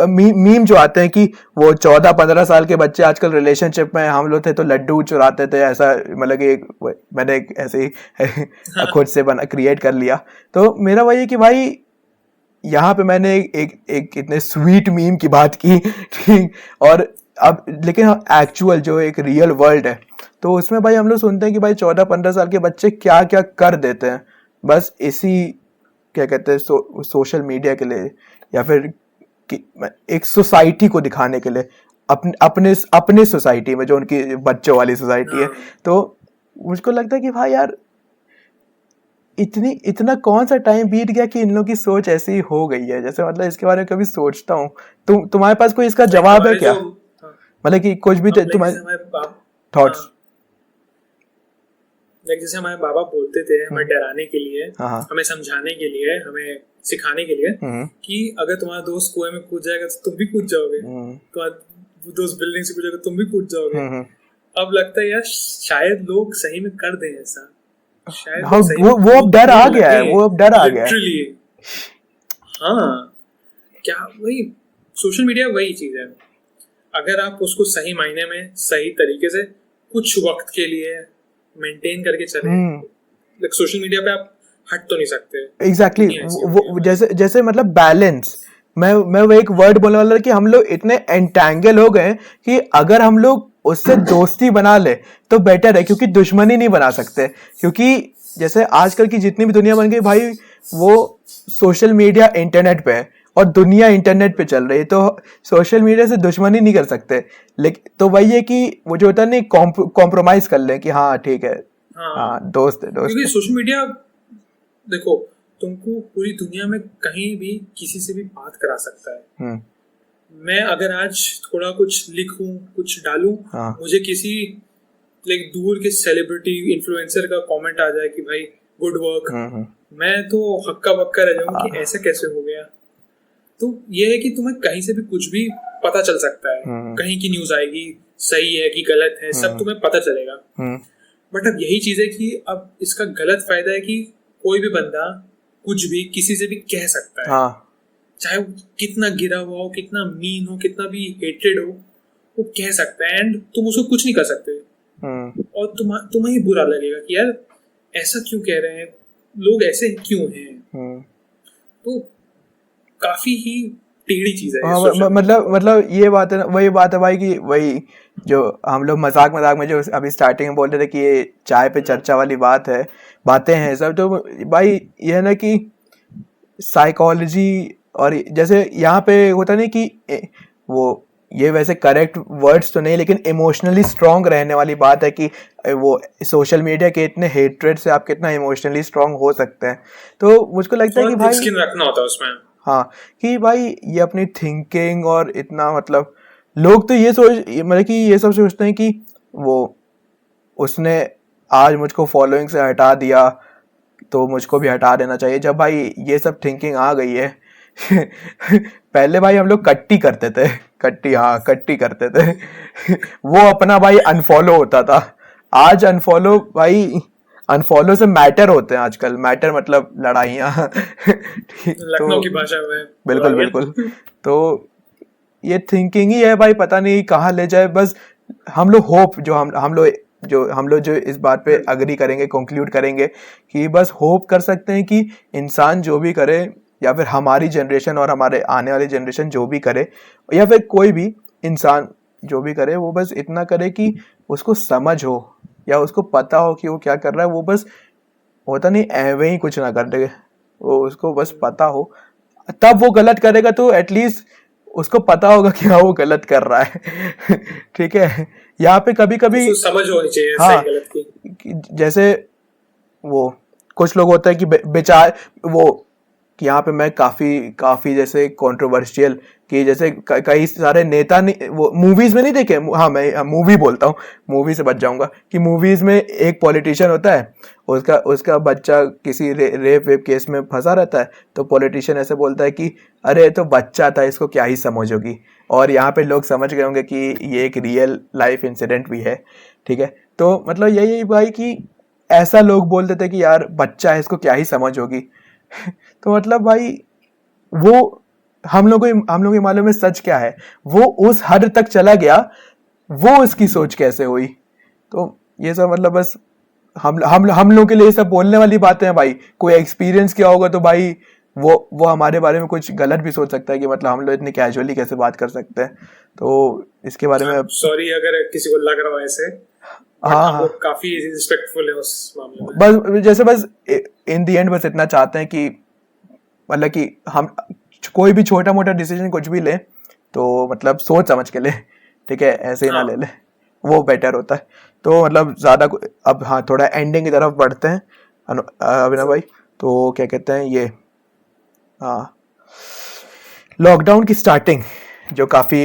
मीम जो आते हैं कि वो 14-15 साल के बच्चे आजकल रिलेशनशिप में, हम लोग थे तो लड्डू चुराते थे, ऐसा मतलब कि मैंने एक ऐसे ही खुद से क्रिएट कर लिया। तो मेरा वही है कि भाई यहाँ पे मैंने एक इतने स्वीट मीम की बात की, ठीक, और अब लेकिन एक्चुअल जो एक रियल वर्ल्ड है, तो उसमें भाई हम लोग सुनते हैं कि भाई 14-15 साल के बच्चे क्या क्या कर देते हैं, बस इसी क्या कहते हैं सोशल मीडिया के लिए, या फिर एक सोसाइटी को दिखाने के लिए, अपने सोसाइटी में जो उनकी बच्चों वाली सोसाइटी है। तो मुझको लगता है कि भाई यार इतना कौन सा टाइम बीत गया कि इन लोगों की सोच ऐसी हो गई है। जैसे मतलब इसके बारे में कभी सोचता हूँ, तुम्हारे पास कोई इसका जवाब है क्या? मतलब कि कुछ भी तुम्हारे थॉट्स। जैसे हमारे बाबा बोलते थे हमें डराने के लिए, हमें समझाने के लिए, हमें सिखाने के लिए कि अगर तुम्हारा दोस्त कुएं में कूद जाएगा तो तुम भी कूद जाओगे, तुम्हारा दोस्त बिल्डिंग से कूद जाएगा तुम भी कूद जाओगे। अब लगता है यार शायद लोग सही में कर दें ऐसा, शायद वो अब डर आ गया है, वो अब डर आ गया है। हाँ, क्या वही सोशल मीडिया वही चीज है, अगर आप उसको सही मायने में सही तरीके से कुछ वक्त के लिए मेंटेन करके चले, सोशल मीडिया पे आप हट तो नहीं सकते। एग्जैक्टली वो जैसे मतलब बैलेंस, मैं वो एक वर्ड बोलने वाला कि हम लोग इतने एंटैंगल हो गए कि अगर हम लोग उससे दोस्ती बना ले तो बेटर है, क्योंकि दुश्मनी नहीं बना सकते, क्योंकि जैसे आजकल की जितनी भी दुनिया बन गई भाई, वो सोशल मीडिया इंटरनेट पे है और दुनिया इंटरनेट पे चल रही है, तो सोशल मीडिया से दुश्मनी नहीं कर सकते। लेकिन तो वही है कि वो जो होता है नहीं, कॉम्प्रोमाइज कर ले कि हाँ ठीक है, हाँ दोस्त है। क्योंकि सोशल मीडिया देखो तुमको पूरी दुनिया में कहीं भी किसी से भी बात करा सकता है। मैं अगर आज थोड़ा कुछ लिखूं, कुछ डालूं, मुझे किसी लाइक दूर के सेलिब्रिटी इन्फ्लुएंसर का कमेंट आ जाए कि भाई गुड वर्क, मैं तो हक्का बक्का रह जाऊंगा कि ऐसा कैसे हो गया। तो ये है कि तुम्हें कहीं से भी कुछ भी पता चल सकता है, कहीं की न्यूज आएगी, सही है कि गलत है, सब तुम्हें पता चलेगा। बट अब यही चीज है कि अब इसका गलत फायदा है कि कोई भी बंदा कुछ भी किसी से भी कह सकता है, चाहे वो कितना गिरा हुआ हो, कितना मीन हो, कितना भी हेटेड हो, वो कह सकता है एंड तुम उसको कुछ नहीं कर सकते। और तुम्हें ही बुरा लगेगा कि यार ऐसा क्यों कह रहे हैं लोग, ऐसे क्यों हैं। तो काफी ही टेढ़ी चीज है ये हाँ, social media। मतलब ये बात है ना, वही बात है भाई कि वही जो हम लोग मजाक मजाक में जो अभी स्टार्टिंग में बोल रहे थे कि ये चाय पे चर्चा वाली बात है, बातें हैं सब, तो भाई ये है ना कि साइकोलॉजी और जैसे यहाँ पे होता नहीं कि वो ये वैसे करेक्ट वर्ड्स तो नहीं, लेकिन इमोशनली स्ट्रांग रहने वाली बात है कि वो सोशल मीडिया के इतने हेट्रेड से आप कितना इमोशनली स्ट्रांग हो सकते हैं। तो मुझको लगता है कि थोड़ा भाई स्किन रखना होता है उसमें। हाँ, कि भाई ये अपनी थिंकिंग और इतना मतलब लोग तो ये मतलब कि ये सब सोचते हैं कि वो उसने आज मुझको फॉलोइंग से हटा दिया तो मुझको भी हटा देना चाहिए। जब भाई ये सब थिंकिंग आ गई है पहले भाई हम लोग कट्टी करते थे, कट्टी करते थे वो अपना भाई अनफॉलो होता था। आज अनफॉलो भाई, अनफॉलो से मैटर होते हैं आजकल, मैटर मतलब लड़ाइयाँ लखनऊ की भाषा में। बिल्कुल बिल्कुल। तो ये थिंकिंग ही है भाई, पता नहीं कहाँ ले जाए। बस हम लोग होप जो हम लोग जो इस बात पे अग्री करेंगे, कंक्लूड करेंगे कि बस होप कर सकते हैं कि इंसान जो भी करे, या फिर हमारी जनरेशन और हमारे आने वाली जनरेशन जो भी करे, या फिर कोई भी इंसान जो भी करे, वो बस इतना करे कि उसको समझ हो या उसको पता हो कि वो क्या कर रहा है। वो बस होता नहीं एवे ही कुछ ना कर दे, वो उसको बस पता हो, तब वो गलत करेगा तो एटलीस्ट उसको पता होगा कि हाँ वो गलत कर रहा है ठीक है। यहाँ पे कभी कभी उसको समझ होनी चाहिए हाँ, सही गलत की। जैसे वो कुछ लोग होते हैं कि बेचार वो कि यहाँ पे मैं काफी जैसे कंट्रोवर्शियल कि जैसे कई सारे नेता वो मूवीज में नहीं देखे। हाँ, मैं मूवी बोलता हूँ, मूवी से बच जाऊंगा कि मूवीज में एक पॉलिटिशियन होता है, उसका बच्चा किसी रेप वेप केस में फंसा रहता है, तो पॉलिटिशियन ऐसे बोलता है कि अरे तो बच्चा था, इसको क्या ही समझ होगी। और यहाँ पे लोग समझ गए होंगे कि ये एक रियल लाइफ इंसिडेंट भी है, ठीक है। तो मतलब यही भाई कि ऐसा लोग बोलते थे कि यार बच्चा है, इसको क्या ही समझ होगी तो मतलब भाई वो हम लोग को मालूम है सच क्या है, वो उस हद तक चला गया, वो उसकी सोच कैसे हुई। तो ये सब मतलब बस हम लोग के लिए सब बोलने वाली बातें हैं भाई। कोई एक्सपीरियंस किया होगा तो भाई वो हमारे बारे में कुछ गलत भी सोच सकता है कि मतलब हम लोग इतने कैजुअली कैसे बात कर सकते हैं। तो इसके बारे में सॉरी अगर किसी को लग रहा हो ऐसे, हाँ हम लोग काफी रिस्पेक्टफुल है उस मामले में। बस इन दी एंड बस इतना चाहते हैं कि मतलब कि हम कोई भी छोटा मोटा डिसीजन कुछ भी ले तो मतलब सोच समझ के ले, ठीक है, ऐसे ही ना ले ले, वो बेटर होता है। तो मतलब ज्यादा अब हाँ थोड़ा एंडिंग की तरफ बढ़ते हैं अभिनव भाई। तो क्या कहते हैं ये, हाँ, लॉकडाउन की स्टार्टिंग जो काफी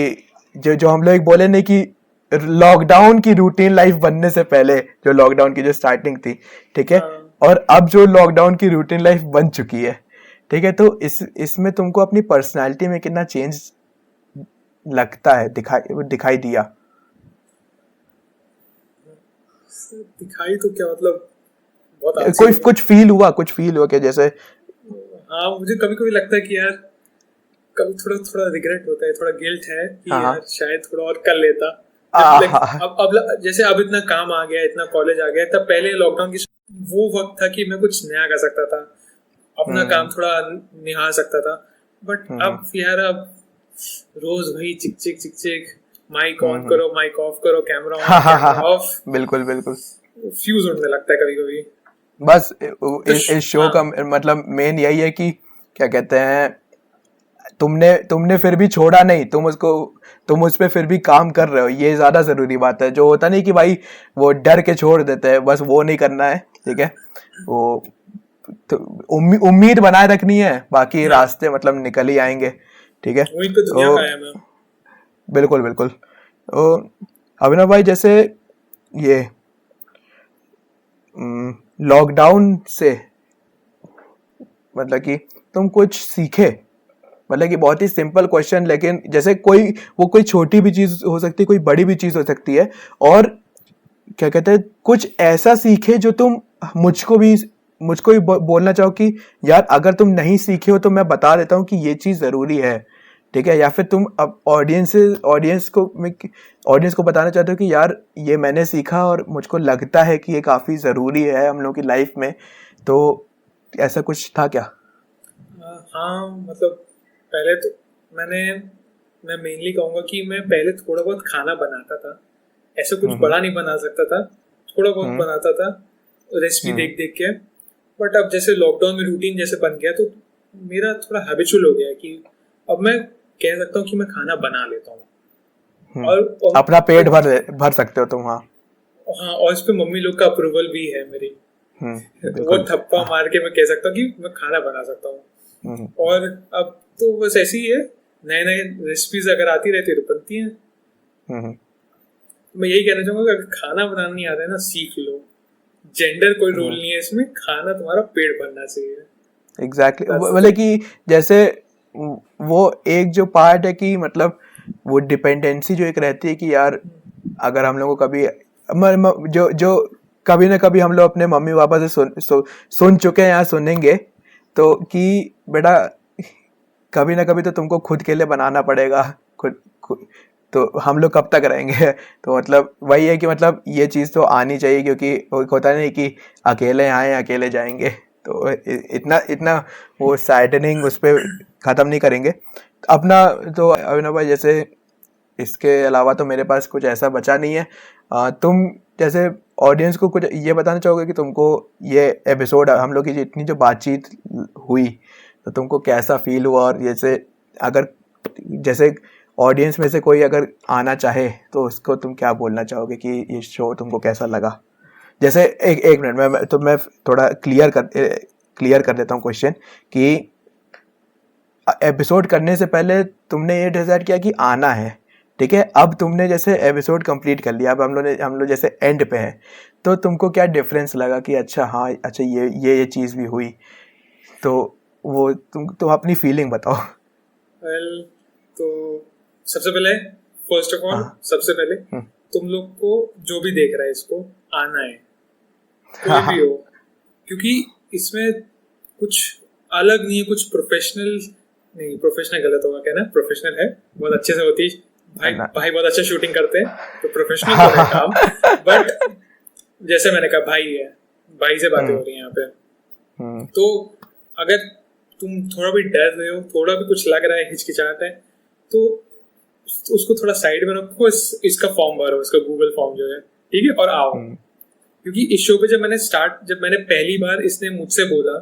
जो हम लोग बोले नहीं कि लॉकडाउन की रूटीन लाइफ बनने से पहले जो लॉकडाउन की जो स्टार्टिंग थी, ठीक है, और अब जो लॉकडाउन की रूटीन लाइफ बन चुकी है, ठीक है, तो इसमें तुमको अपनी पर्सनालिटी में कितना चेंज लगता है, दिखाई दिया? दिखाई तो क्या मतलब बहुत कोई कुछ फील हुआ क्या जैसे? हाँ, मुझे कभी कभी लगता है कि यार कभी थोड़ा थोड़ा रिग्रेट होता है, थोड़ा गिल्ट है कि यार शायद थोड़ा और कर लेता। अब जैसे अब इतना काम आ गया, इतना कॉलेज आ गया, तब पहले लॉकडाउन की वो वक्त था कि मैं कुछ नया कर सकता था, अपना काम थोड़ा निहार सकता था। बट अब यार अब रोज वही चिक चिक माइक ऑन करो, माइक ऑफ करो, कैमरा ऑन, कैमरा ऑफ, बिल्कुल फ्यूज उड़ने लगता है कभी कभी। बस इस शो का मतलब मेन यही है कि क्या कहते हैं, तुमने फिर भी छोड़ा नहीं, तुम उस पे फिर भी काम कर रहे हो, ये ज्यादा जरूरी बात है। जो होता नहीं कि भाई वो डर के छोड़ देते हैं, बस वो नहीं करना है, ठीक है। वो तो उम्मीद बनाए रखनी है, बाकी रास्ते मतलब निकल ही आएंगे, ठीक है। तो बिल्कुल तो अभिनव भाई जैसे ये लॉकडाउन से मतलब कि तुम कुछ सीखे, मतलब कि बहुत ही सिंपल क्वेश्चन, लेकिन जैसे कोई छोटी भी चीज हो सकती है, कोई बड़ी भी चीज हो सकती है, और क्या कहते हैं कुछ ऐसा सीखे जो तुम मुझको भी बोलना चाहो कि यार अगर तुम नहीं सीखे हो तो मैं बता देता हूँ कि ये चीज जरूरी है, ठीक है। या फिर तुम अब ऑडियंस को बताना चाहते हो कि यार ये मैंने सीखा और मुझको लगता है कि ये काफी जरूरी है हम लोग की लाइफ में। तो ऐसा कुछ था क्या? हाँ, मतलब पहले तो मैं मेनली कहूँगा कि मैं पहले थोड़ा बहुत खाना बनाता था, ऐसे कुछ बड़ा नहीं बना सकता था, थोड़ा बहुत बनाता था रेसिपी देख देख के। बट अब जैसे लॉकडाउन में रूटीन जैसे बन गया तो मेरा थोड़ा हैबिचुअल हो गया है कि अब मैं कह सकता हूँ कि मैं खाना बना लेता हूँ और अपना पेट भर सकते हो तुम। हाँ हाँ, और इस पे मम्मी लोग का अप्रूवल भी है मेरी। वो थप्पा मार के मैं कह सकता हूँ कि मैं खाना बना सकता हूँ। और अब तो बस ऐसे ही है, नए नए रेसिपीज अगर आती रहती है तो बनती हैं। मैं यही कहना चाहूंगा कि अगर खाना बनाना नहीं आता है ना, सीख लो। जेंडर कोई रोल नहीं है इसमें, खाना तुम्हारा पेट भरना चाहिए। एग्जैक्टली मतलब कि जैसे वो एक जो पार्ट है कि मतलब वो डिपेंडेंसी जो एक रहती है कि यार अगर हम लोगों को कभी जो कभी ना कभी हम लोग अपने मम्मी पापा से सुन चुके हैं या सुनेंगे तो कि बेटा कभी ना कभी तो तुमको खुद के लिए बनाना पड़ेगा, खुद तो हम लोग कब तक रहेंगे। तो मतलब वही है कि मतलब ये चीज़ तो आनी चाहिए, क्योंकि होता नहीं कि अकेले आए अकेले जाएंगे। तो इतना वो सैडनिंग उस पर ख़त्म नहीं करेंगे अपना। तो अभिनव भाई जैसे इसके अलावा तो मेरे पास कुछ ऐसा बचा नहीं है। तुम जैसे ऑडियंस को कुछ ये बताना चाहोगे कि तुमको ये एपिसोड हम लोग की इतनी जो बातचीत हुई तो तुमको कैसा फील हुआ, और जैसे अगर जैसे ऑडियंस में से कोई अगर आना चाहे तो उसको तुम क्या बोलना चाहोगे कि ये शो तुमको कैसा लगा। जैसे एक मिनट मैं थोड़ा क्लियर कर देता हूँ क्वेश्चन कि एपिसोड करने से पहले तुमने ये डिसाइड किया कि आना है, ठीक है। अब तुमने जैसे एपिसोड कंप्लीट कर लिया, अब हम लोग जैसे एंड पे हैं, तो तुमको क्या डिफरेंस लगा कि अच्छा हाँ अच्छा ये चीज़ भी हुई, तो वो तुम अपनी फीलिंग बताओ। वेल तो सबसे पहले फर्स्ट ऑफ ऑल सबसे पहले तुम लोग को जो भी देख रहा है इसको आना है, कोई भी हो, क्योंकि इसमें कुछ अलग नहीं है, कुछ प्रोफेशनल गलत होगा कहना, प्रोफेशनल है, बहुत अच्छे से होती है भाई बहुत अच्छा शूटिंग करते हैं तो प्रोफेशनल तो है काम। बट जैसे मैंने कहा भाई से बातें हो रही हैं यहाँ पे, तो अगर तुम थोड़ा भी डर रहे हो, थोड़ा भी कुछ लग रहा है, हिचकिचाहट है, तो उसको थोड़ा साइड में रखो, इसका फॉर्म भरो, इसका गूगल फॉर्म जो है, ठीक है, और आओ। क्योंकि इस शो पे जब मैंने पहली बार इसने मुझसे बोला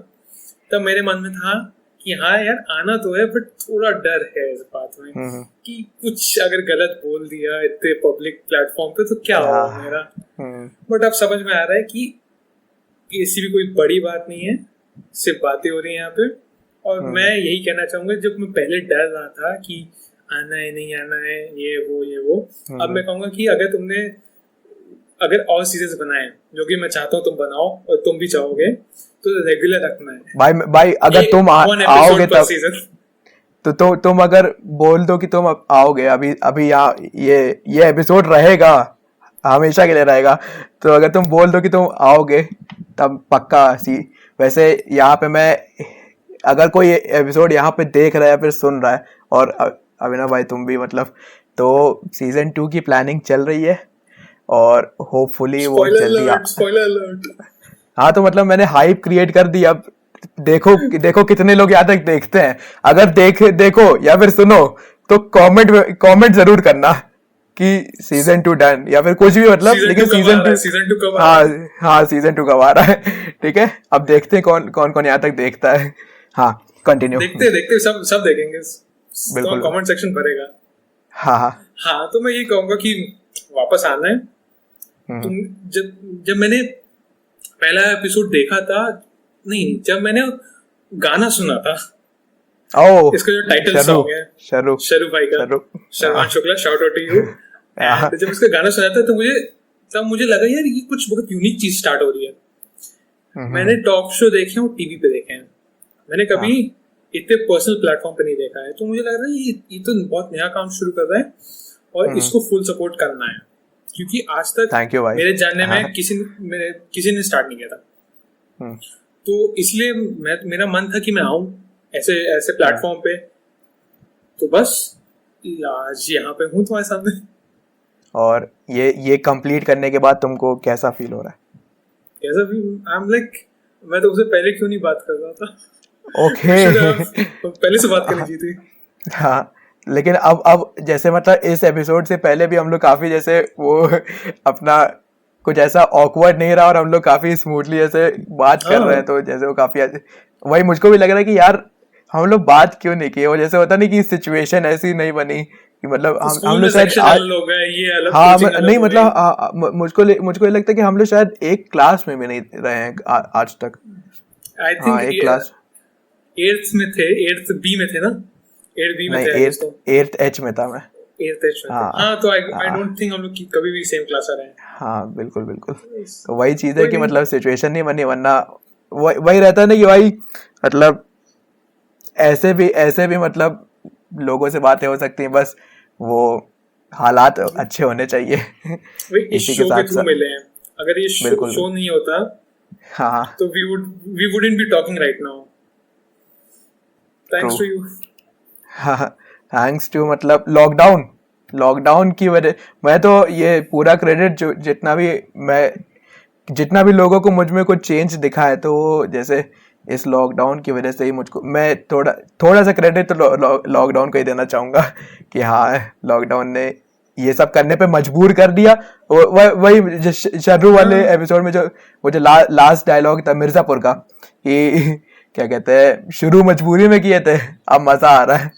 तब मेरे मन में था कि हाँ यार आना तो है, बट थोड़ा डर है इस बात में कि कुछ अगर गलत बोल दिया इतने पब्लिक प्लेटफॉर्म पे तो क्या होगा मेरा। बट अब समझ में आ रहा है कि ऐसी भी कोई बड़ी बात नहीं है, सिर्फ बातें हो रही है यहाँ पे। और मैं यही कहना चाहूंगा, जब मैं पहले डर रहा था कि आना है नहीं आना है, ये वो, अब मैं कहूंगा कि अगर और सीरीज बनाए, जो कि मैं चाहता हूँ तुम बनाओ और तुम भी चाहोगे, तो रेगुलर रखना है भाई अगर तुम आओगे तब तो तुम अगर बोल दो कि तुम आओगे, अभी यहाँ ये एपिसोड रहेगा, हमेशा के लिए रहेगा, तो अगर तुम बोल दो कि तुम आओगे तब पक्का वैसे यहाँ पे मैं अगर कोई एपिसोड यहाँ पे देख रहा है फिर सुन रहा है, और अभिनव भाई तुम भी मतलब, तो सीजन 2 की प्लानिंग चल रही है और होपफुली वो जल्दी हाँ तो मतलब मैंने हाइप क्रिएट कर दी। अब देखो कितने लोग यहाँ तक देखते हैं। अगर देखो या फिर सुनो तो कमेंट जरूर करना कि सीजन 2 डन या फिर कुछ भी, मतलब लेकिन सीजन 2 कब हाँ सीजन 2 कब आ रहा है, ठीक है। अब देखते हैं कौन यहाँ तक देखता है। हाँ कंटिन्यू। देखते सब देखेंगे, बिल्कुल कमेंट सेक्शन भरेगा। हाँ तो मैं ये कहूंगा कि वापस आना है। तुम जब मैंने पहला एपिसोड देखा था, नहीं जब मैंने गाना सुना था, इसका जो टाइटल सॉन्ग है शरू भाई का, Sharman Shukla, shout out to you. जब इसका गाना सुना था तो मुझे लगा यार ये कुछ बहुत यूनिक चीज स्टार्ट हो रही है। मैंने टॉक शो देखे हैं, टीवी पे देखे हैं, मैंने कभी इतने पर्सनल प्लेटफॉर्म पे नहीं देखा है, तो मुझे लग रहा है ये तो बहुत नया काम शुरू कर रहा है और इसको फुल सपोर्ट करना है, क्योंकि आज तक मेरे जानने में किसी ने स्टार्ट नहीं किया था। तो इसलिए मेरा मन था कि मैं आऊं ऐसे प्लेटफॉर्म पे, तो बस आज यहाँ पे हूँ तुम्हारे सामने। और ये कंप्लीट करने के बाद तुमको कैसा फील हो रहा है? कैसा फील? आई एम लाइक, मैं तो उससे पहले क्यों नहीं बात कर रहा था? ओके पहले से बात करनी चाहिए थी। हाँ लेकिन अब जैसे मतलब इस एपिसोड से पहले भी हम लोग काफी जैसे वो अपना कुछ ऐसा ऑकवर्ड नहीं रहा और हम लोग काफी स्मूथली जैसे बात कर रहे हैं, तो जैसे वो काफी वही मुझको भी लग रहा है कि यार हम लोग बात क्यों नहीं की, वो जैसे होता नहीं कि सिचुएशन ऐसी नहीं बनी कि मतलब हम लोग शायद हाँ नहीं मतलब मुझको ये लगता है कि हम लोग शायद एक क्लास में भी नहीं रहे हैं आज तक। आई थिंक एक क्लास 8th में थे, 8th B में थे ना, 8th B में थे, 8th H में था मैं, 8th H में हाँ तो आई डोंट थिंक हम लोग कभी भी सेम क्लास आ रहे हैं। हाँ बिल्कुल बिल्कुल, तो वही चीज है कि मतलब सिचुएशन नहीं बनी, वरना वही रहता है ना कि भाई मतलब ऐसे भी मतलब लोगों से बातें हो सकती हैं, बस वो हालात अच्छे होने चाहिए। इसी के साथ साथ मिले हैं, अगर ये शो नहीं होता हाँ तो we wouldn't be talking right now. Thanks to you. हाँ थैंक्स टू मतलब लॉकडाउन की वजह, मैं तो ये पूरा क्रेडिट जितना भी लोगों को मुझ में कुछ चेंज दिखा है, तो जैसे इस लॉकडाउन की वजह से ही मुझको, मैं थोड़ा सा क्रेडिट तो लॉकडाउन को ही देना चाहूँगा कि हाँ लॉकडाउन ने ये सब करने पे मजबूर कर दिया। वही शर्रू वाले एपिसोड में जो लास्ट डायलॉग था मिर्जापुर का कि क्या कहते हैं, शुरू मजबूरी में किए थे, अब मज़ा आ रहा है।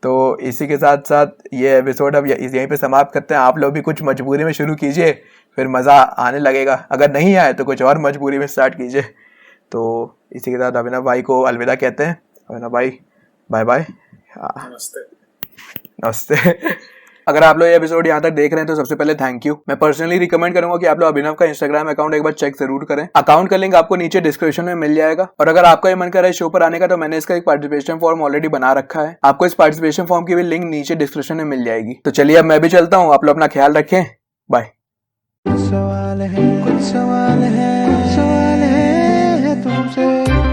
तो इसी के साथ साथ ये एपिसोड अब यहीं पे समाप्त करते हैं। आप लोग भी कुछ मजबूरी में शुरू कीजिए, फिर मज़ा आने लगेगा। अगर नहीं आए तो कुछ और मजबूरी में स्टार्ट कीजिए। तो इसी के साथ अभिनव भाई को अलविदा कहते हैं। अभिनव भाई बाय बाय, नमस्ते। अगर आप लोग ये एपिसोड यहाँ तक देख रहे हैं तो सबसे पहले थैंक यू। मैं पर्सनली रिकमेंड करूंगा कि आप लोग अभिनव का इंस्टाग्राम अकाउंट एक बार चेक जरूर करें। अकाउंट का लिंक आपको नीचे डिस्क्रिप्शन में मिल जाएगा। और अगर आपका ये मन कर रहा है शो पर आने का, तो मैंने इसका एक पार्टिसिपेशन फॉर्म ऑलरेडी बना रखा है। आपको इस पार्टिसिपेशन फॉर्म की भी लिंक नीचे डिस्क्रिप्शन में मिल जाएगी। तो चलिए अब मैं भी चलता हूँ, आप लोग अपना ख्याल रखें, बाय। सवाल है तुमसे।